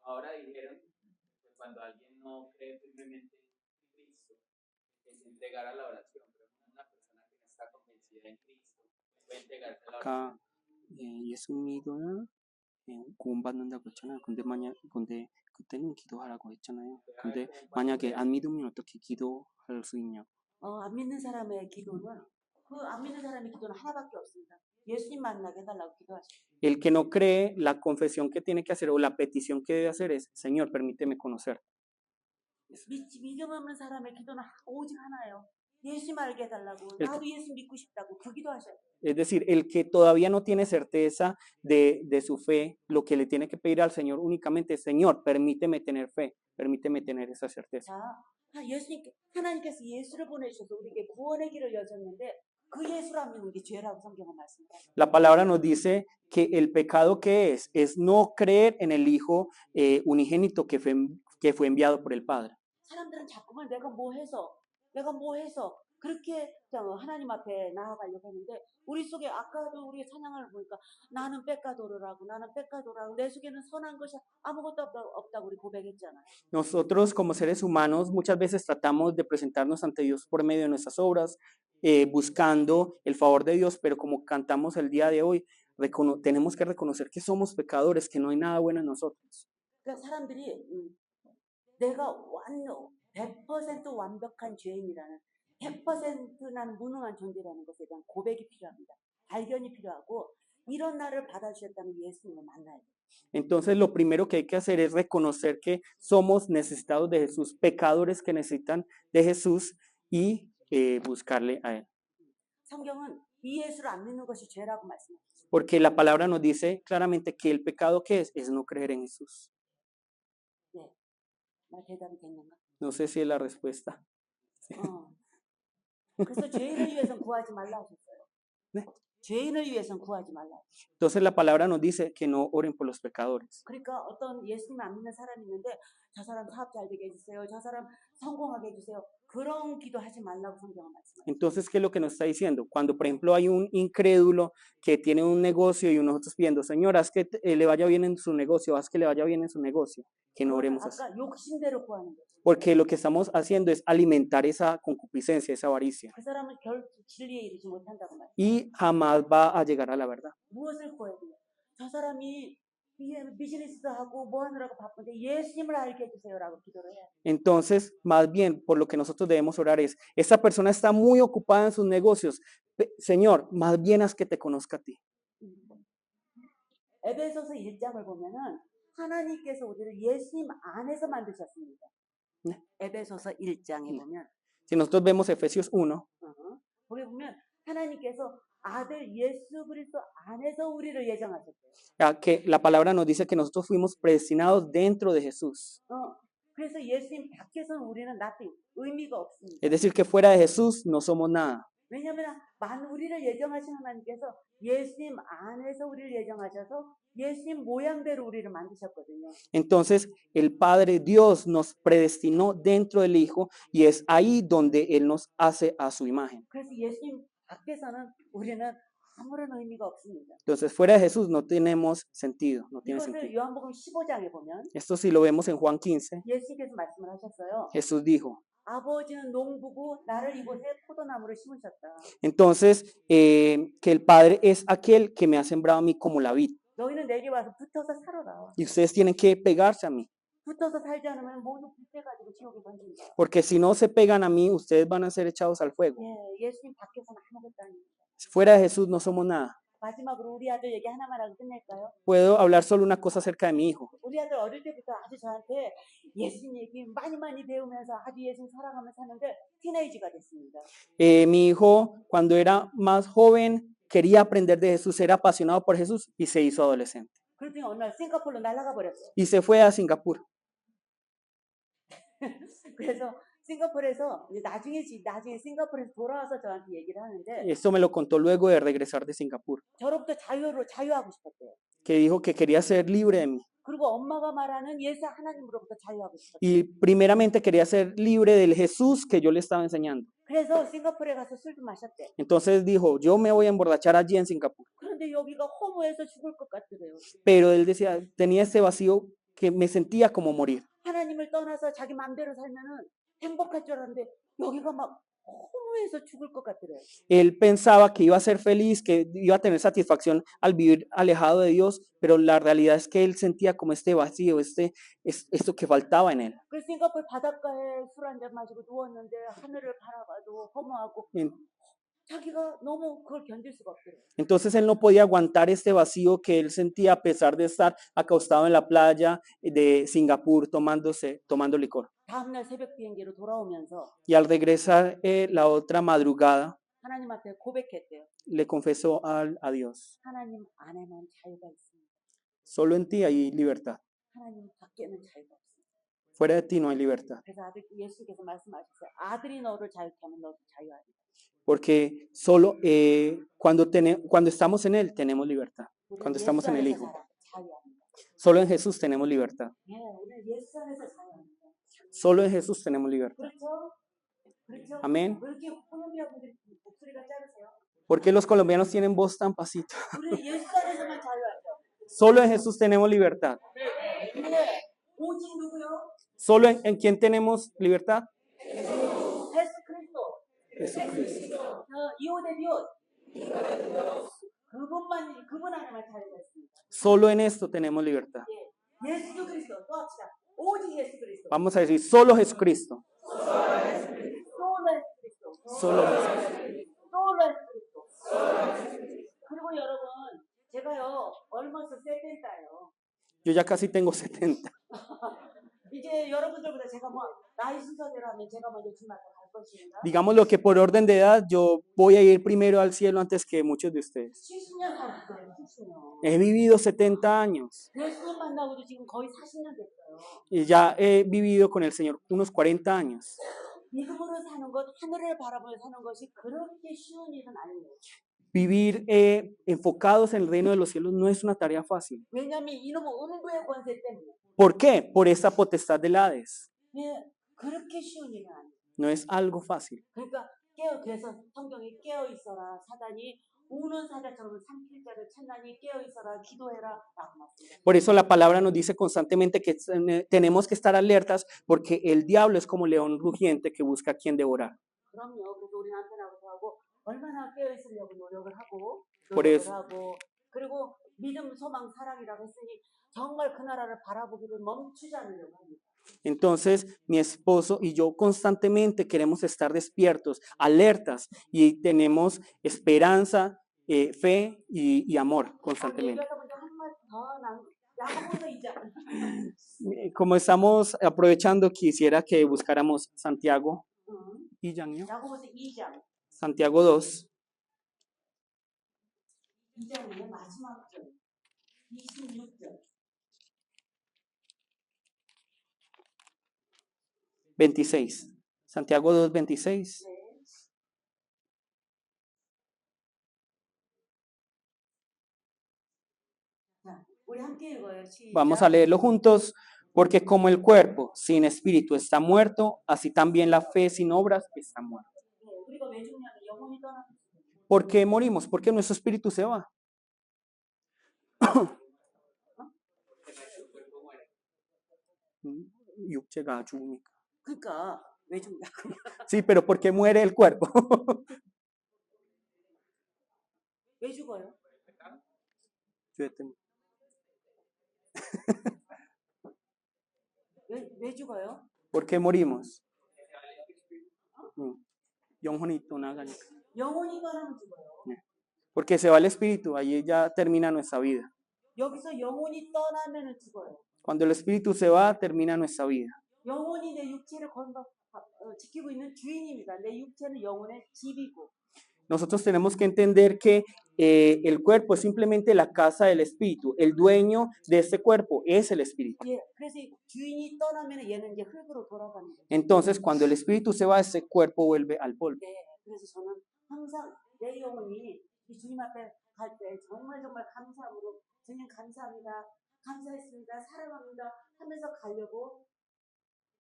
Ahora dijeron que cuando alguien no cree firmemente en Cristo, es entregar a la oración, pero una persona que no está convencida en Cristo puede entregarse a la oración. 아까 예수 믿어야 구원받는다고 했잖아요. 근데 그때는 기도하라고 했잖아요. 근데 만약에 안 믿으면 어떻게 기도할 수 있냐고. 안 믿는 사람의 기도는 안 믿는 사람의 기도는 하나밖에 없습니다. 예수님 만나게 해달라고 기도하십시오. El que no cree, la confesión que tiene que hacer o la petición que debe hacer es, Señor, permíteme conocer. 믿음 없는 사람의 기도는 오직 하나예요. 예수님 알게 해달라고. 나도 예수 믿고 싶다고 그 기도하셔야 돼요. Es decir, el que todavía no tiene certeza de su fe, lo que le tiene que pedir al Señor únicamente es, Señor, permíteme tener fe, permíteme tener esa certeza. 자, 하나님께서 예수를 보내주셔서 우리에게 구원의 길을 여셨는데 그 예수를 안 믿는 게 죄라고 성경은 말씀합니다. La palabra nos dice que el pecado que es no creer en el Hijo unigénito que fue enviado por el Padre. 사람들은 자꾸만 내가 뭐 해서 그렇게 하나님 앞에 나아가려고 하는데 우리 속에 아까도 우리 찬양을 보니까 나는 뺏가도르라고 내 속에는 선한 것이 아무것도 없다고 우리 고백했잖아요. Nosotros como seres humanos muchas veces tratamos de presentarnos ante Dios por medio de nuestras obras, buscando el favor de Dios, pero como cantamos el día de hoy, tenemos que reconocer que somos pecadores, que no hay nada bueno en nosotros. 그러니까 사람들이 내가 100% 완벽한 죄인이라는 100% 나는 무능한 존재라는 것에 대한 고백이 필요합니다. 발견이 필요하고 이런 나를 받아주셨다는 예수님을 만나야 돼요. Entonces lo primero que hay que hacer es reconocer que somos necesitados de Jesús, pecadores que necesitan de Jesús y buscarle a Él. 성경은 이 예수를 안 믿는 것이 죄라고 말씀합니다. Porque la palabra nos dice claramente que el pecado que es no creer en Jesús. 네, 말 대답이 됐는가? No sé si es la respuesta. 그래서 죄인을 위해서는 구하지 말라 하셨어요. 네. 죄인을 위해서는 구하지 말라. Entonces la palabra nos dice que no oren por los pecadores. 그러니까 어떤 예수님 안 믿는 사람이 있는데 저 사람 사업 잘 되게 해주세요. 저 사람 성공하게 해주세요. 그런 기도하지 말라고 성경은 말씀합니다. Entonces, ¿qué es lo que nos está diciendo? Cuando, por ejemplo, hay un incrédulo que tiene un negocio y nosotros pidiendo, Señor, haz que le vaya bien en su negocio, haz que le vaya bien en su negocio, que no oremos así. 아까 욕심대로 구하는 거죠. Porque lo que estamos haciendo es alimentar esa concupiscencia, esa avaricia. 그 사람은 결코 진리에 이르지 못한다고 말해요. Y jamás va a llegar a la verdad. 무엇을 구해야 돼요? 저 사람이 비즈니스도 하고 뭐 하느라고 바쁜데 예수님을 알게 해주세요라고 기도를 해야 돼요. Entonces, más bien, por lo que nosotros debemos orar es, esta persona está muy ocupada en sus negocios. Señor, más bien haz que te conozca a ti. 에베소서 1장을 보면은 하나님께서 우리를 예수님 안에서 만드셨습니다. 네. 에베소서 1장에 보면 Si nosotros vemos Efesios 1, 거기 보면 하나님께서 아들 예수 그리스도 안에서 우리를 예정하셨대요. que la palabra nos dice que nosotros fuimos predestinados dentro de Jesús. 그래서 예수님 밖에서는 우리는 nothing, 의미가 없습니다. Es decir, que fuera de Jesús no somos nada. 왜냐하면 우리를 예정하신 하나님께서 예수님 안에서 우리를 예정하셔서 예수님 모양대로 우리를 만드셨거든요. Entonces, el Padre Dios nos predestinó dentro del Hijo y es ahí donde Él nos hace a su imagen. 그래서 예수님 밖에서는 우리는 아무런 의미가 없습니다. Entonces, fuera de Jesús no tenemos sentido, no tiene 이것을 sentido. 요한복음 15장에 보면 Esto si lo vemos en Juan 15, 예수님께서 말씀을 하셨어요. Jesús dijo. 아버지는 농부고 나를 이곳에 포도나무를 심으셨다. Entonces, que el Padre es aquel que me ha sembrado a mí como la vid. 너희는 내게 와서 붙어서 살아라. Y ustedes tienen que pegarse a mí. 붙어서 살지 않으면 모두 불때가지고 지옥에 던진다. Porque si no se pegan a mí, ustedes van a ser echados al fuego. 예, 예수님 밖에서는 아무것도 아닙니다. Fuera de Jesús no somos nada. 마지막으로 우리 아들 얘기 하나만 하고 끝낼까요? Puedo hablar solo una cosa acerca de mi hijo. 우리 아들 어릴 때부터 아주 저한테 예수님 얘기 많이 배우면서 아주 예수님 사랑하며 사는데 티네이지가 됐습니다. Mi hijo, cuando era más joven, quería aprender de Jesús, era apasionado por Jesús y se hizo adolescente. 그랬더니 어느 날 싱가포르로 날아가 버렸어요. Y se fue a Singapur. 그래서 싱가포르에서 이제 나중에 싱가포르에서 돌아와서 저한테 얘기를 하는데 Esto me lo contó luego de regresar de Singapur, 저로부터 자유하고 싶었대요. que dijo que quería ser libre de mí. 그리고 엄마가 말하는 예수 하나님으로부터 자유하고 싶었대요. Y primeramente quería ser libre del Jesús que yo le estaba enseñando. 그래서 싱가포르에 가서 술도 마셨대. Entonces dijo, yo me voy a emborrachar allí en Singapur. 그런데 여기가 허무해서 죽을 것 같더래요. Pero él decía, tenía ese vacío que me sentía como morir. 하나님을 떠나서 자기 마음대로 살면은 행복할 줄 알았는데 여기가 막 허무해서 죽을 것 같더래요. Él pensaba que iba a ser feliz, que iba a tener satisfacción al vivir alejado de Dios, pero la realidad es que él sentía como este vacío, esto que faltaba en él. 그 싱가포르 바닷가에 술 한잔 마시고 누웠는데 하늘을 바라봐도 허무하고 En- 자기가 너무 그걸 견딜 수가 없더래요. Entonces él no podía aguantar este vacío que él sentía a pesar de estar acostado en la playa de Singapur tomando licor. 다음날 새벽 비행기로 돌아오면서 Y al regresar la otra madrugada, 하나님 앞에 고백했대요. le confesó a Dios, 하나님 안에만 자유가 있습니다. solo en ti hay libertad, 하나님 밖에는 자유가 없습니다. fuera de ti no hay libertad. 그래서 예수님께서 말씀하셨어요. 아들이 너를 자유케 하면 너도 자유하리라. Porque solo cuando estamos en Él tenemos libertad. 우리는 Cuando 예수 estamos en el 안에서 Hijo. 자유합니다. Solo en Jesús tenemos libertad. 예, 우리는 예수 안에서 자유합니다. Solo en Jesús tenemos libertad. 그렇죠? 그렇죠? Amén. 왜 이렇게 콜롬비아 분들이 목소리가 짧으세요? ¿Por qué los colombianos tienen voz tan pasito? 우리 예수 안에서만 자유하죠. Solo en Jesús tenemos libertad. 네. 오직 누구요? Solo en quién tenemos libertad. 예수 그리스도. Jesucristo. 이오데 디오스. 그분 안에만 자유가 있습니다. Solo en esto tenemos libertad. 예. 예수 그리스도 또 합시다. 오직 예수 그리스도. Vamos a decir, solo Jesucristo. 솔로 예수 그리스도. Solo Jesucristo. 솔로 예수 그리스도. 그리고 여러분, 제가요 얼마서 세텐다예요. Yo ya casi tengo 70. 이제 여러분들보다 제가 뭐 나이 순서대로 하면 제가 먼저 주님 앞에 갈 것입니다. Digámoslo que por orden de edad yo voy a ir primero al cielo antes que muchos de ustedes. 70년 살았어요. 70년. He vivido 70 años 예수님 만나고도 지금 거의 40년 됐어요. y ya he vivido con el Señor unos 40 años. 믿음으로 사는 것, 하늘을 바라보며 사는 것이 그렇게 쉬운 일은 아니에요. Vivir enfocados en el reino de los cielos no es una tarea fácil. 왜냐하면 이놈의 음부의 권세 때문에. ¿Por qué? Por esa potestad del Hades. 예, 그렇게 쉬운 일은 아니에요. No es algo fácil. 그러니까 그래서 성경이 깨어 있어라. 사단이 우는 사자처럼 삼킬 자를 찾나니 깨어 있어라. 기도해라. 라고 말씀합니다. Por eso la palabra nos dice constantemente que tenemos que estar alertas porque el diablo es como león rugiente que busca a quien devorar. 그럼요. 그래서 우리 남편하고도 하고 얼마나 깨어 있으려고 노력을 하고 그래서- 하고 그리고 믿음, 소망, 사랑이라고 했으니 정말 그 나라를 바라보기를 멈추지 않으려고 합니다. Entonces, mi esposo y yo constantemente queremos estar despiertos, alertas y tenemos esperanza, fe y amor constantemente. 얘기하다 보니까 한 말 더 야고보서 2장. Como estamos aprovechando, quisiera que buscáramos Santiago y 야고보서 2장. Santiago 2, 2장의 마지막 절. 26절. 26. Santiago 2, 26. 네. 자, 우리 함께 읽어요. 시작. Vamos a leerlo juntos, porque como el cuerpo sin espíritu está muerto, así también la fe sin obras está muerta. 네, 우리가 왜 죽냐면 영혼이 떠나는 거예요. ¿Por qué morimos? Porque nuestro espíritu se va. 육체가 죽으니까. 그러니까 왜 죽냐고. Sí, pero ¿por qué muere el cuerpo? 왜 죽어요? 왜 죽어요? ¿Por qué morimos? 영혼이 떠나가니까. 영혼이 떠나면 죽어요. Porque se va el espíritu, ahí ya termina nuestra vida. 여기서 영혼이 떠나면 죽어요. Cuando el espíritu se va, termina nuestra vida. 영혼이 내 육체를 지키고 있는 주인입니다. 내 육체는 영혼의 집이고. Nosotros tenemos que entender que el cuerpo es simplemente la casa del espíritu. El dueño de este cuerpo es el espíritu. 예, 그래서 이 주인이 떠나면 얘는 이제 흙으로 돌아가는 거예요. Entonces, cuando el espíritu se va, ese cuerpo vuelve al polvo. 네, 그래서 저는 항상 내 영혼이 이 주님 앞에 갈 때 정말 감사함으로 주님 감사합니다. 감사했습니다. 사랑합니다. 하면서 가려고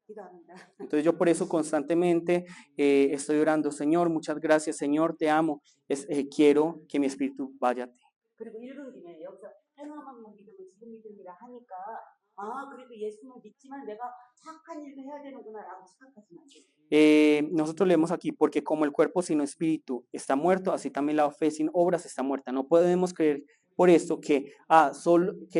기도합니다. Entonces yo por eso constantemente estoy orando, Señor, muchas gracias, Señor, te amo. Quiero que mi espíritu vaya a ti. 그리고 읽은 김에 여기서 행함한 믿음은 지금 믿음이라 하니까 아 그래도 예수님을 믿지만 내가 착한 일도 해야 되는구나라고 생각하시면 안 돼요. Nosotros leemos aquí, porque como el cuerpo sin espíritu está muerto, así también la fe sin obras está muerta. No podemos creer por esto que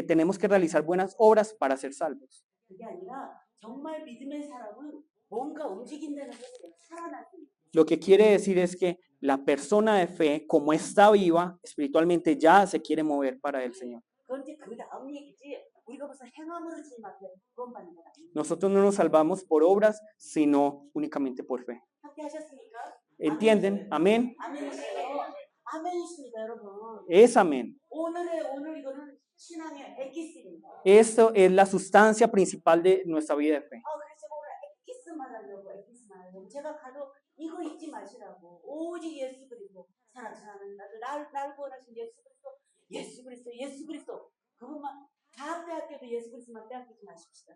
tenemos que realizar buenas obras para ser salvos. 그게 아니라 정말 믿음의 사람은 뭔가 움직인다는 것을 살아나는. Lo que quiere decir es que la persona de fe, como está viva espiritualmente, ya se quiere mover para el Señor. 그런데 그 다음 얘기지 우리가 벌써 행함으로 주님 앞에 구원받는 건 아니에요. Nosotros no nos salvamos por obras, sino únicamente por fe. 함께 하셨습니까? ¿Entienden? Amén. 아멘이세요. 아멘이십니다, 여러분. Es amén. 오늘 이거는 신앙의 엑기스입니다. Esto es la sustancia principal de nuestra vida de fe. 그래서 오늘 엑기스만 하려고 제가 가도 이거 잊지 마시라고. 오직 예수 그리스도 사랑하는 날 구원하신 예수 그리스도 그것만 다 빼앗겨도 예수 그리스도만 빼앗기지 마십시다.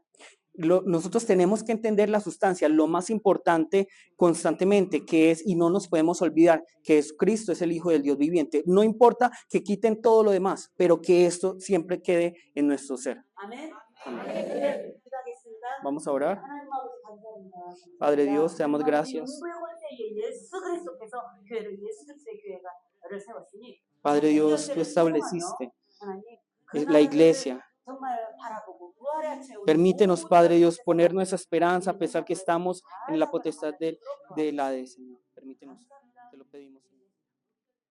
Nosotros tenemos que entender la sustancia, lo más importante constantemente, que es, y no nos podemos olvidar, que Cristo es el Hijo del Dios viviente. No importa que quiten todo lo demás, pero que esto siempre quede en nuestro ser. 아멘. Amén. 기도하겠습니다. Vamos a orar. 하나님 아버지 감사합니다. Padre Dios, te damos gracias. 용부의 권세에 예수 그리스도께서 교회를 예수 그리스도의 교회가를 세웠으니 Padre Dios, tú estableciste la iglesia. Permítenos, Padre Dios, poner nuestra esperanza a pesar que estamos en la potestad de la Señor. Permítenos, te lo pedimos, Señor.